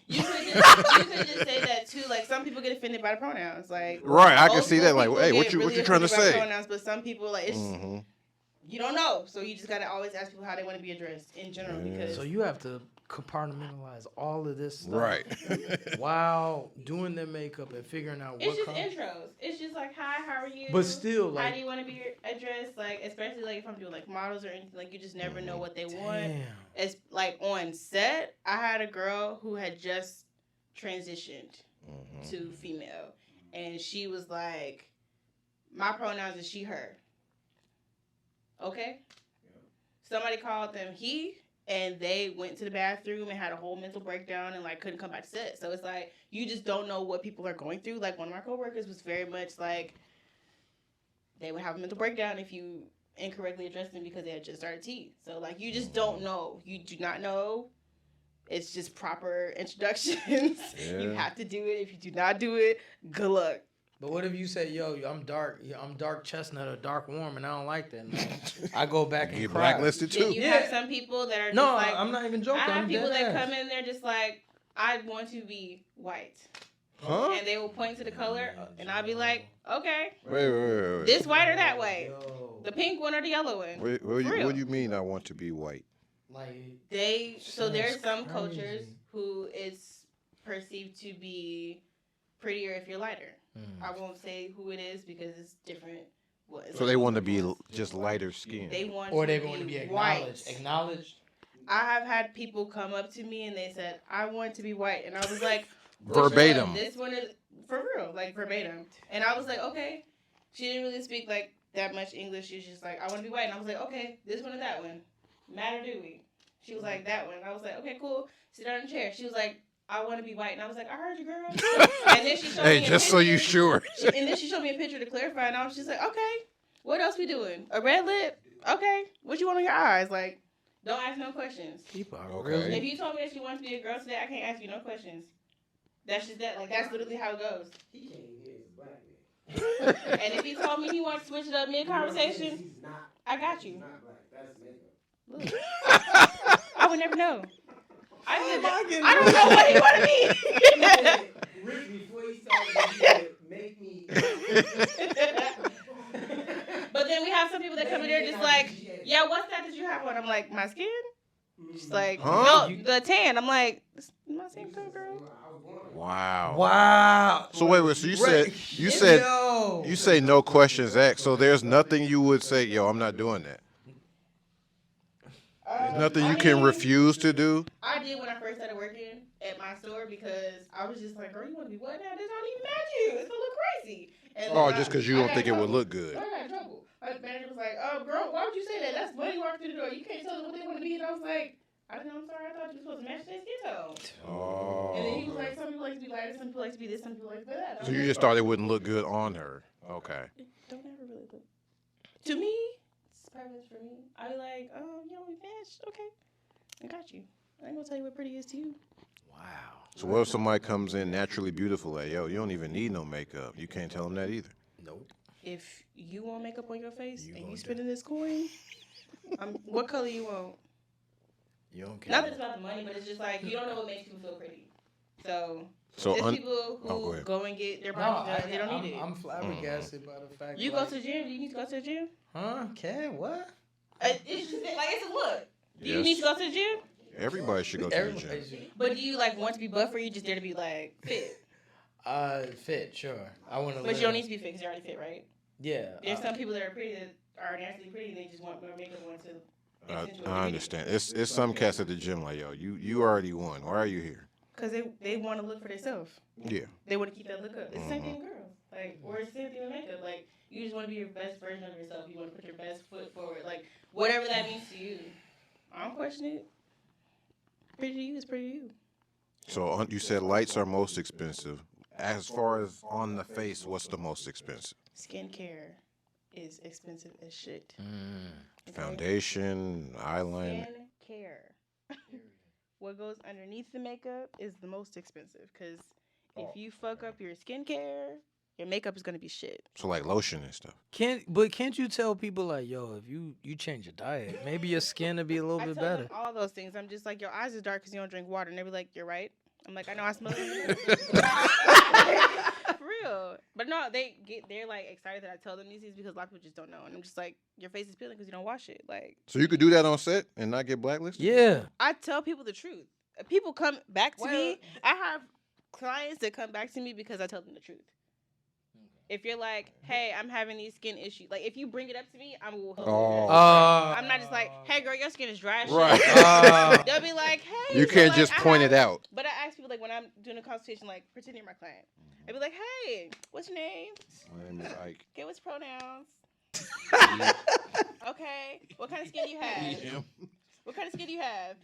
You could just say that too. Like some people get offended by the pronouns. Like right, I can old see school that. Like, people hey, what get you really trying to offended by say? Pronouns, but some people like it's you don't know. So you just gotta always ask people how they want to be addressed in general because So you have to compartmentalize all of this stuff. Right. While doing their makeup and figuring out it's what just color. intros. It's just like, hi, how are you? But still, like, how do you want to be addressed? Like, especially like if I'm doing like models or anything, like you just never know what they want. damn. It's like on set, I had a girl who had just transitioned to female, and she was like, my pronouns is she, her. Okay. Somebody called them he, and they went to the bathroom and had a whole mental breakdown and like couldn't come back to set. So it's like you just don't know what people are going through. Like one of my coworkers was very much like they would have a mental breakdown if you incorrectly addressed them because they had just started tea. So like you just don't know. You do not know. It's just proper introductions. Yeah. You have to do it. If you do not do it, good luck. But what if you say, yo, I'm dark chestnut or dark warm, and I don't like that, man. I go back and You cry. blacklisted Then too. you have some people that are No, just like, I'm not even joking. I have I'm people that dead ass. come in there just like, I want to be white. Huh? And they will point to the color, and I'll be like, okay, Wait. this white or that way? Yo. The pink one or the yellow one? What real. do you mean I want to be white? Like, So there's That's some crazy. cultures who it's perceived to be prettier if you're lighter. I won't say who it is because it's different. So they want to be just lighter skin. They want or to they're going to be acknowledged. white. Acknowledged. I have had people come up to me and they said, I want to be white. And I was like, Verbatim. This one is for real, like verbatim. And I was like, okay. She didn't really speak like that much English. She was just like, I want to be white. And I was like, okay, this one or that one. Matter do we? She was like, that one. I was like, okay, cool. Sit down in the chair. She was like, I want to be white. And I was like, I heard you, girl. And then she showed me a just picture. so you sure. And then she showed me a picture to clarify. And I was just like, okay, what else we doing? A red lip? Okay. What you want on your eyes? Like, don't ask no questions. People are Okay. really. If you told me that you want to be a girl today, I can't ask you no questions. That's just that. Like, that's literally how it goes. He can't even get his black man. And if he told me he wanted to switch it up mid-conversation, He's not. I got you. He's not black. That's makeup. Look. I would never know. I don't know what he wanted me. Rick, before he started, he said, make me. But then we have some people that come in there just like, yeah, what's that you have on? I'm like, my skin? She's like, Huh? no, the tan. I'm like, this is my same color, girl. Wow. Wow. So wait. So you say no questions asked. So there's nothing you would say, yo, I'm not doing that. There's nothing you can refuse to do. I did when I first started working at my store because I was just like, girl, you want to be what now? This don't even match you. It's gonna look crazy. And Oh, then just because you I don't got think it would trouble. look good. I got in trouble. My manager was like, oh, girl, why would you say that? That's money walking through the door. You can't tell them what they want to be. And I was like, I'm sorry. I thought you were supposed to match their skin tone. Oh. And then he was like, some people like to be lighter, some people like to be this, some people like that. So you just thought it wouldn't look good on her. Okay. Don't ever really look. To me, it's preference for me. I be like, you know, we matched. Okay. I got you. I ain't gonna tell you what pretty is to you. Wow. So what if somebody comes in naturally beautiful? Like, yo, you don't even need no makeup. You can't tell them that either. Nope. If you want makeup on your face You and gonna you do spending this coin, what color you want? You don't care. Not that it's about the money, but it's just like you don't know what makes people feel pretty. So So there's people who go ahead. go and get their No, products done. They don't need it. I'm flabbergasted by the fact. You like, go to the gym. Do you need to go to the gym? Huh? Can what? It's just like it's a look. Do you Yes. need to go to the gym? Everybody should go to the Everybody gym. should. But do you like want to be buff or you just there to be like fit? Fit, sure. I want to. But you don't need to be fit because you're already fit, right? Yeah. There's some people that are pretty that are naturally pretty. They just want more makeup on to. I understand. It's some cats at the gym like, yo, you already won. Why are you here? Because they want to look for themselves. Yeah. They want to keep that look up. It's the same thing with girls. Like, or it's the same thing with makeup. Like, you just want to be your best version of yourself. You want to put your best foot forward. Like, whatever that means to you. I don't question it. Pretty to you is pretty to you. So you said lights are most expensive. As far as on the face, what's the most expensive? Skincare is expensive as shit. Okay? Foundation, eyeliner. Skincare. What goes underneath the makeup is the most expensive because if you fuck up your skincare, your makeup is gonna be shit. So like lotion and stuff. Can't you tell people like, yo, if you change your diet, maybe your skin will be a little I bit tell better. them all those things. I'm just like, your eyes are dark because you don't drink water, and they be like, you're right. I'm like, I know I smell it. For real. But no, they're like excited that I tell them these things because a lot of people just don't know, and I'm just like, your face is peeling because you don't wash it. Like, So you could do that on set and not get blacklisted? Yeah. I tell people the truth. People come back to me. I have clients that come back to me because I tell them the truth. If you're like, hey, I'm having these skin issues, like if you bring it up to me, I will help you. I'm not just like, hey girl, your skin is dry as shit. Right. They'll be like, hey. You so, can't like, just I point have- it out. But I ask people like when I'm doing a consultation, like pretending you're my client. I'd be like, hey, what's your name? My name is Ike. Okay, what's pronouns? Okay, what kind of skin do you have? What kind of skin do you have?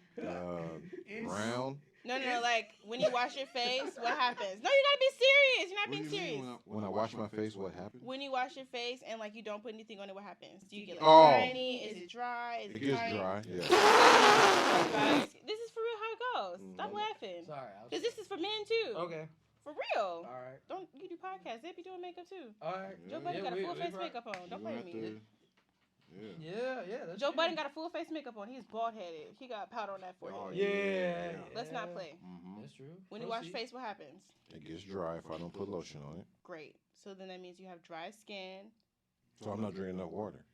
Brown. No, like when you wash your face, what happens? No, you gotta be serious. You're not being serious. When I wash my face, what happens? When you wash your face and like you don't put anything on it, what happens? Do you get like Oh. shiny? Is it dry? Is It it gets tight? dry. Yeah. This is for real how it goes. Stop laughing. Sorry. Cause this is for men too. Okay. For real. All right. Don't you do podcasts? They be doing makeup too. All right. Joe Budden got a full face makeup on. Don't play with me. Yeah. That's Joe true. Budden got a full face makeup on. He's bald headed. He got powder on that forehead. Oh, Yeah. Let's not play. That's true. When you wash your face, what happens? It gets dry if I don't put lotion on it. Great. So then that means you have dry skin. So I'm not drinking enough water.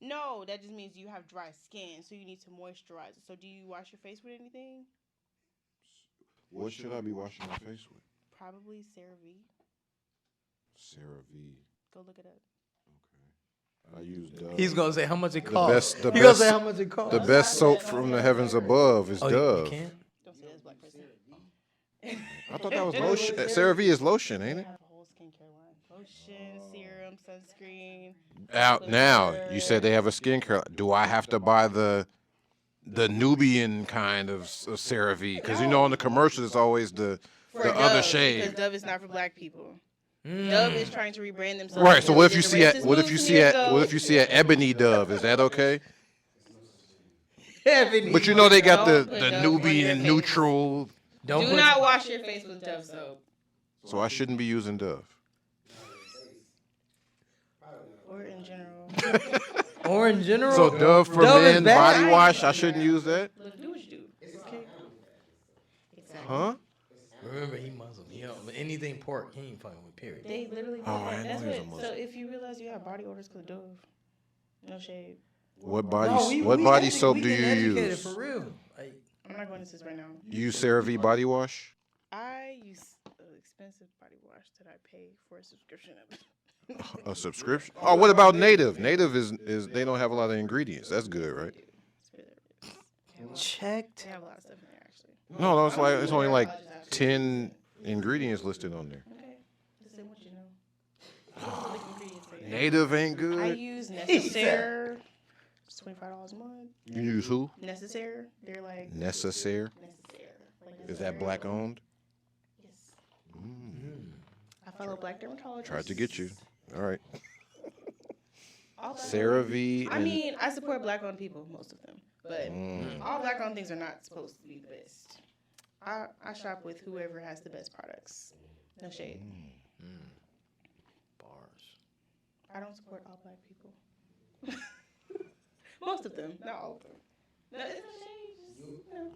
No, that just means you have dry skin, so you need to moisturize it. So do you wash your face with anything? What should I be washing my face with? Probably CeraVe. CeraVe. Go look it up. I use Dove. He's gonna say how much it The costs. best- the He gonna best- say how much it costs. The best soap from the heavens above is Oh, Dove. you can't? Don't say that as a black person. I thought that was lotion. CeraVe is lotion, ain't They it? have a whole skincare line. Lotion, serum, sunscreen. Out now. You said they have a skincare. Do I have to buy the Nubian kind of CeraVe, because you know on the commercials it's always the other Dove, shade. Because Dove is not for black people. Dove is trying to rebrand themselves. Right. So what if you see a an ebony Dove? Is that okay? Ebony. But you know they got Don't put the Dove on your Nubian face. neutral. Do not wash your face with Dove soap. So I shouldn't be using Dove. Or in general. Or in general. So Dove for Dove is men bad. body wash, I shouldn't use that? Look, do what you do. Okay. Exactly. Huh? Remember, he Muslim. He don't, anything pork, he ain't fucking with. Period. They literally. Oh, I didn't That's know he was a what. Muslim. So if you realize you have body odors because of Dove, no shade. What body soap do you use? For real. Like, I'm not going into this right now. You use CeraVe body wash? I use an expensive body wash that I pay for a subscription of. A subscription? Oh, what about Native? Native is they don't have a lot of ingredients. That's good, right? checked. They have a lot of stuff in there actually. No, it's only like 10 ingredients listed on there. Okay, just say what you know. Native ain't I good. use Necessaire. It's $25 a month. You use who? Necessaire. They're like Necessaire. Necessaire. Like Is that black owned? Yes. I follow black dermatologists. Tried to get you. All right. All black- CeraVe. I mean, I support black-owned people, most of them, but all black-owned things are not supposed to be the best. I shop with whoever has the best products. No shade. Bars. I don't support all black people. Most of them, not all of them. No, it's no shade. Just, you know.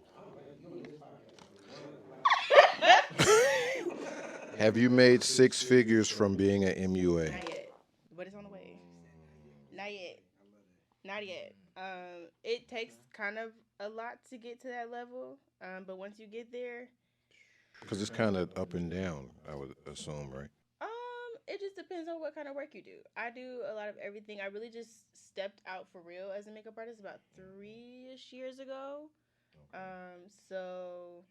Have you made 6 figures from being an MUA? Not yet, but it's on the way. Not yet. Not yet. It takes kind of a lot to get to that level, but once you get there, Because it's kind of up and down, I would assume, right? it just depends on what kind of work you do. I do a lot of everything. I really just stepped out for real as a makeup artist about 3-ish years ago. So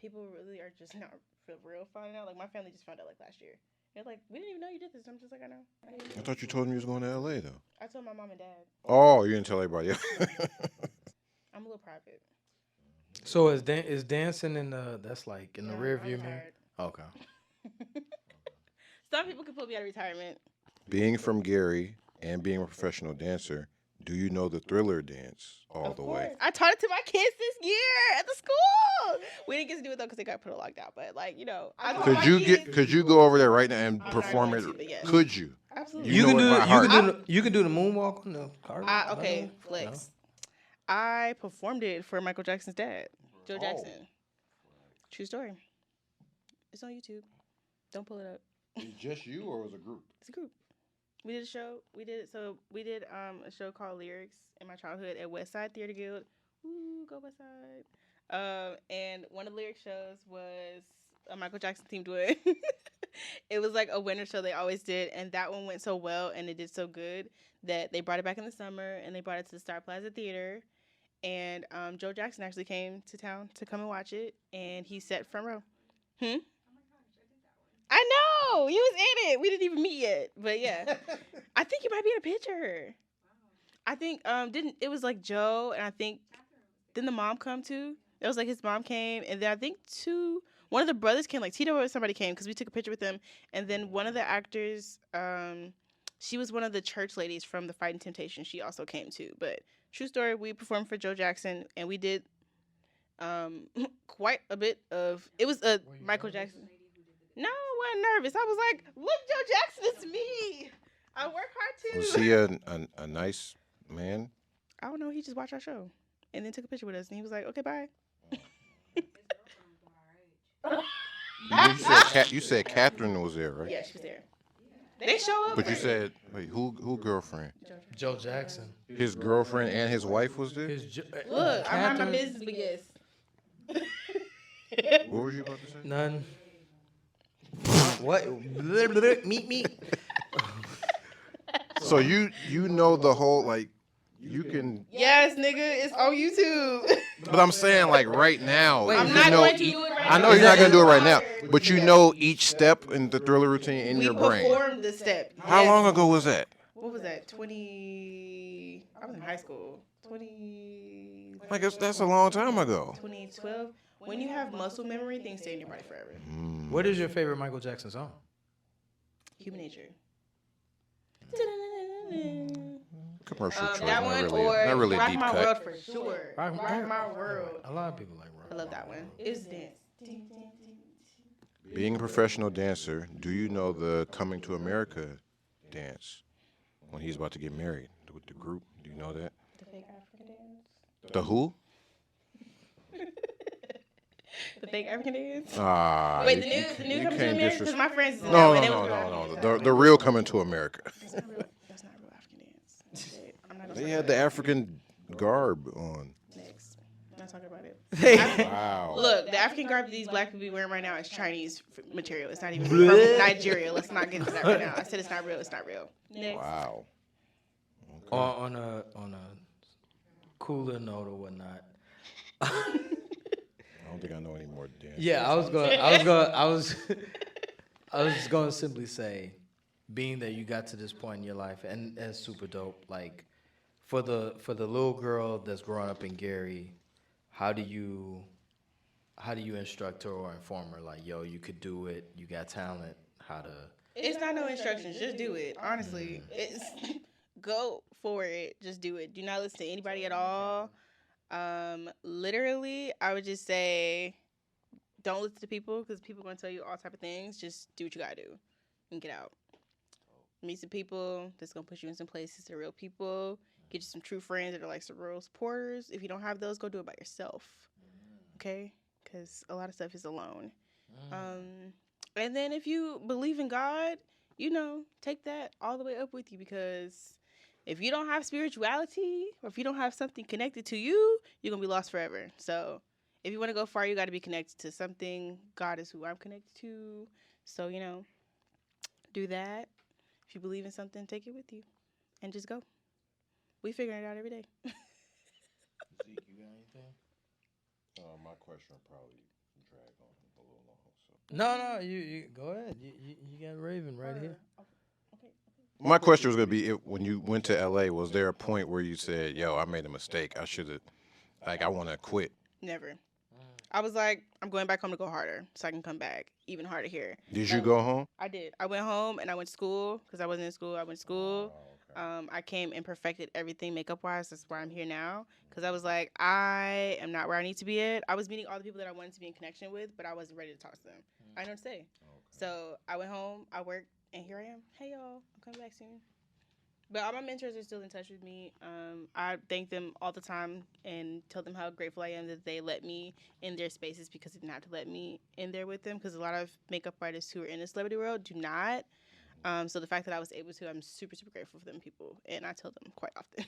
people really are just not for real finding out. Like my family just found out like last year. They're like, we didn't even know you did this. I'm just like, I know. I thought you told me you was going to LA, though. I told my mom and dad. Oh, you didn't tell everybody else. I'm a little private. So is dancing in the that's like in the rear I'm view mirror? retired. Okay. Some people can pull me out of retirement. Being from Gary and being a professional dancer, do you know the Thriller dance all Of the course. way? I taught it to my kids this year at the school. We didn't get to do it though because they got put on lockdown. But like you know, I taught my kids. Could you go over there right now and I'm not perform it? going to, but yes. Could you? Absolutely. You know it by heart. You can do the moonwalk on the car. Okay, flex. I performed it for Michael Jackson's dad, Joe Jackson. True story. It's on YouTube. Don't pull it up. Just you or was a group? It's a group. We did a show. We did a show called Lyrics in my childhood at Westside Theater Guild. Ooh, go Westside. And one of the lyric shows was a Michael Jackson themed one. It was like a winter show they always did, and that one went so well and it did so good that they brought it back in the summer and they brought it to the Star Plaza Theater. And Joe Jackson actually came to town to come and watch it, and he sat front row. I know you was in it. We didn't even meet yet, but yeah, I think you might be in a picture. I think it was like Joe, and I think didn't the mom come too? It was like his mom came, and then I think one of the brothers came, like Tito or somebody came because we took a picture with them, and then one of the actors, she was one of the church ladies from the Fighting Temptation. She also came too. But true story, we performed for Joe Jackson, and we did quite a bit of. It was a Michael Jackson. No, I wasn't nervous. I was like, look, Joe Jackson, it's me. I work hard too. Was he a nice man? I don't know. He just watched our show and then took a picture with us, and he was like, okay, bye. You said Catherine was there, right? Yeah, she was there. They show up. But you said, wait, who girlfriend? Joe Jackson. His girlfriend and his wife was there? Look, I mind my business, but yes. What were you about to say? None. What? Meet. So you know the whole, like, you can... Yes, nigga, it's on YouTube. But I'm saying, like, right now. I'm not going to do it right now. I know you're not going to do it right now, but you know each step in the Thriller routine in your brain. We performed the step. How long ago was that? What was that? I was in high school. I guess that's a long time ago. 2012. When you have muscle memory, things stay in your body forever. What is your favorite Michael Jackson song? Human Nature. Commercial choice. That one not really, or not really a Rock deep My cut. World for sure. Rock My World. A lot of people like rock. I love that one. It was a dance. Being a professional dancer, do you know the Coming to America dance when he's about to get married with the group? Do you know that? The fake African dance. The who? The fake African dance. Wait, the new Coming to can't America? Because my friends is in No, that no, one. no. The real Coming to America. That's not real African dance. Shit, I'm not gonna They talk had about the it. African garb on. Next. I'm not talking about it. Wow. Look, the African garb that these black people be wearing right now is Chinese material. It's not even from Nigeria. Let's not get into that right now. I said it's not real. It's not real. Next. Wow. On a cooler note or whatnot. I don't think I know any more dance. Yeah, I was going to simply say, being that you got to this point in your life, and that's super dope. Like, for the little girl that's growing up in Gary, how do you instruct her or inform her, like, yo, you could do it, you got talent, how to? It's not no instructions. Just do it. Honestly, it's go for it. Just do it. Do not listen to anybody at all. Literally, I would just say, don't listen to people because people are gonna tell you all type of things. Just do what you gotta do and get out. Meet some people that's gonna put you in some places. They're real people. Get you some true friends that are like some real supporters. If you don't have those, go do it by yourself. Okay? Because a lot of stuff is alone. And then if you believe in God, take that all the way up with you, because if you don't have spirituality or if you don't have something connected to you, you're going to be lost forever. So if you want to go far, you got to be connected to something. God is who I'm connected to. So, do that. If you believe in something, take it with you and just go. We figuring it out every day. Zeke, you got anything? My question probably drag on a little long. No, you go ahead. You got Raven right here. My question was going to be, when you went to LA, was there a point where you said, yo, I made a mistake, I should have, I want to quit? Never. I was like, I'm going back home to go harder so I can come back even harder here. Did you go home? I did. I went home and I went to school because I wasn't in school. I went to school. I came and perfected everything makeup-wise. That's why I'm here now, because I was like, I am not where I need to be at. I was meeting all the people that I wanted to be in connection with, but I wasn't ready to talk to them. I didn't know what to say. So I went home, I worked, and here I am. Hey, y'all. I'm coming back soon. But all my mentors are still in touch with me. I thank them all the time and tell them how grateful I am that they let me in their spaces, because they didn't have to let me in there with them, because a lot of makeup artists who are in the celebrity world do not. So the fact that I was able to, I'm super, super grateful for them people. And I tell them quite often.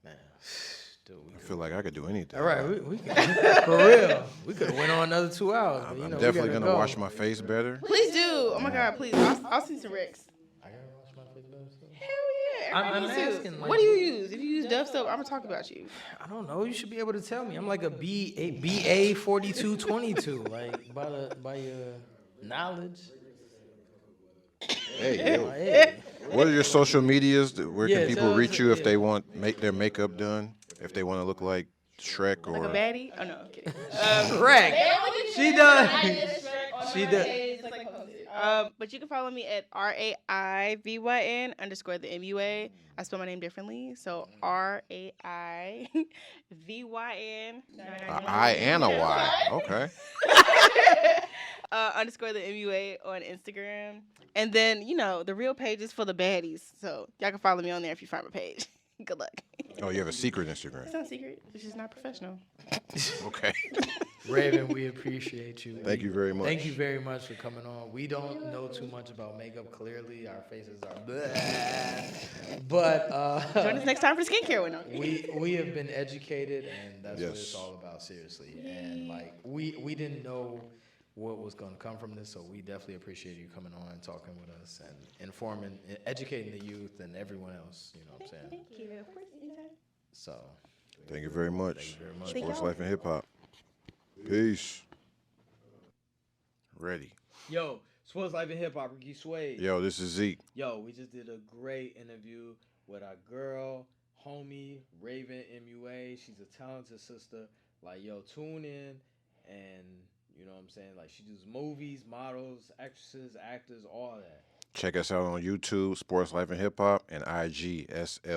Man, dude, I feel like I could do anything. all right, we could, for real. We could have went on another 2 hours. But, I'm we definitely gotta going to go. wash my face better. Please do. Oh, my God, please. I'll send some Rex. I gotta wash my face better. So. Hell yeah. I'm Everybody needs to. asking, like- What do you use? If you use Dove soap, I'm going to talk about you. I don't know. You should be able to tell me. I'm like a BA 4222. Like by your knowledge. Hey, yo. Hey. What are your social medias? Where Yeah, can people tell us- reach you if yeah. they want their makeup done? If they want to look like Shrek or... Like a baddie? Oh, no, I'm kidding. Correct. She does. She does. But you can follow me at RAIVYN _ the MUA. I spell my name differently. So RAIVYN. I and a Y. Okay. _ the MUA on Instagram. And then, the real page is for the baddies. So y'all can follow me on there if you find my page. Good luck. Oh, you have a secret Instagram. It's not secret. It's just not professional. Okay. Raven, we appreciate you. Thank you very much. Thank you very much for coming on. We don't know too much about makeup. Clearly, our faces are bleh. But Join us next time for skincare one. we have been educated, and that's what it's Yes. all about, seriously. And like we didn't know what was going to come from this, so we definitely appreciate you coming on and talking with us and informing, educating the youth and everyone else. You know what I'm saying? Thank you. Of course, anytime. So. Thank you very much. Thank you very much. Sports Life and Hip Hop. Peace. Ready. Yo, Sports Life and Hip Hop, Ricky Sway. Yo, this is Zeke. Yo, we just did a great interview with our girl, homie, Raivyn MUA. She's a talented sister. Like, yo, tune in and, you know what I'm saying? Like, she does movies, models, actresses, actors, all that. Check us out on YouTube, Sports Life and Hip Hop, and IG, SLHHPOD.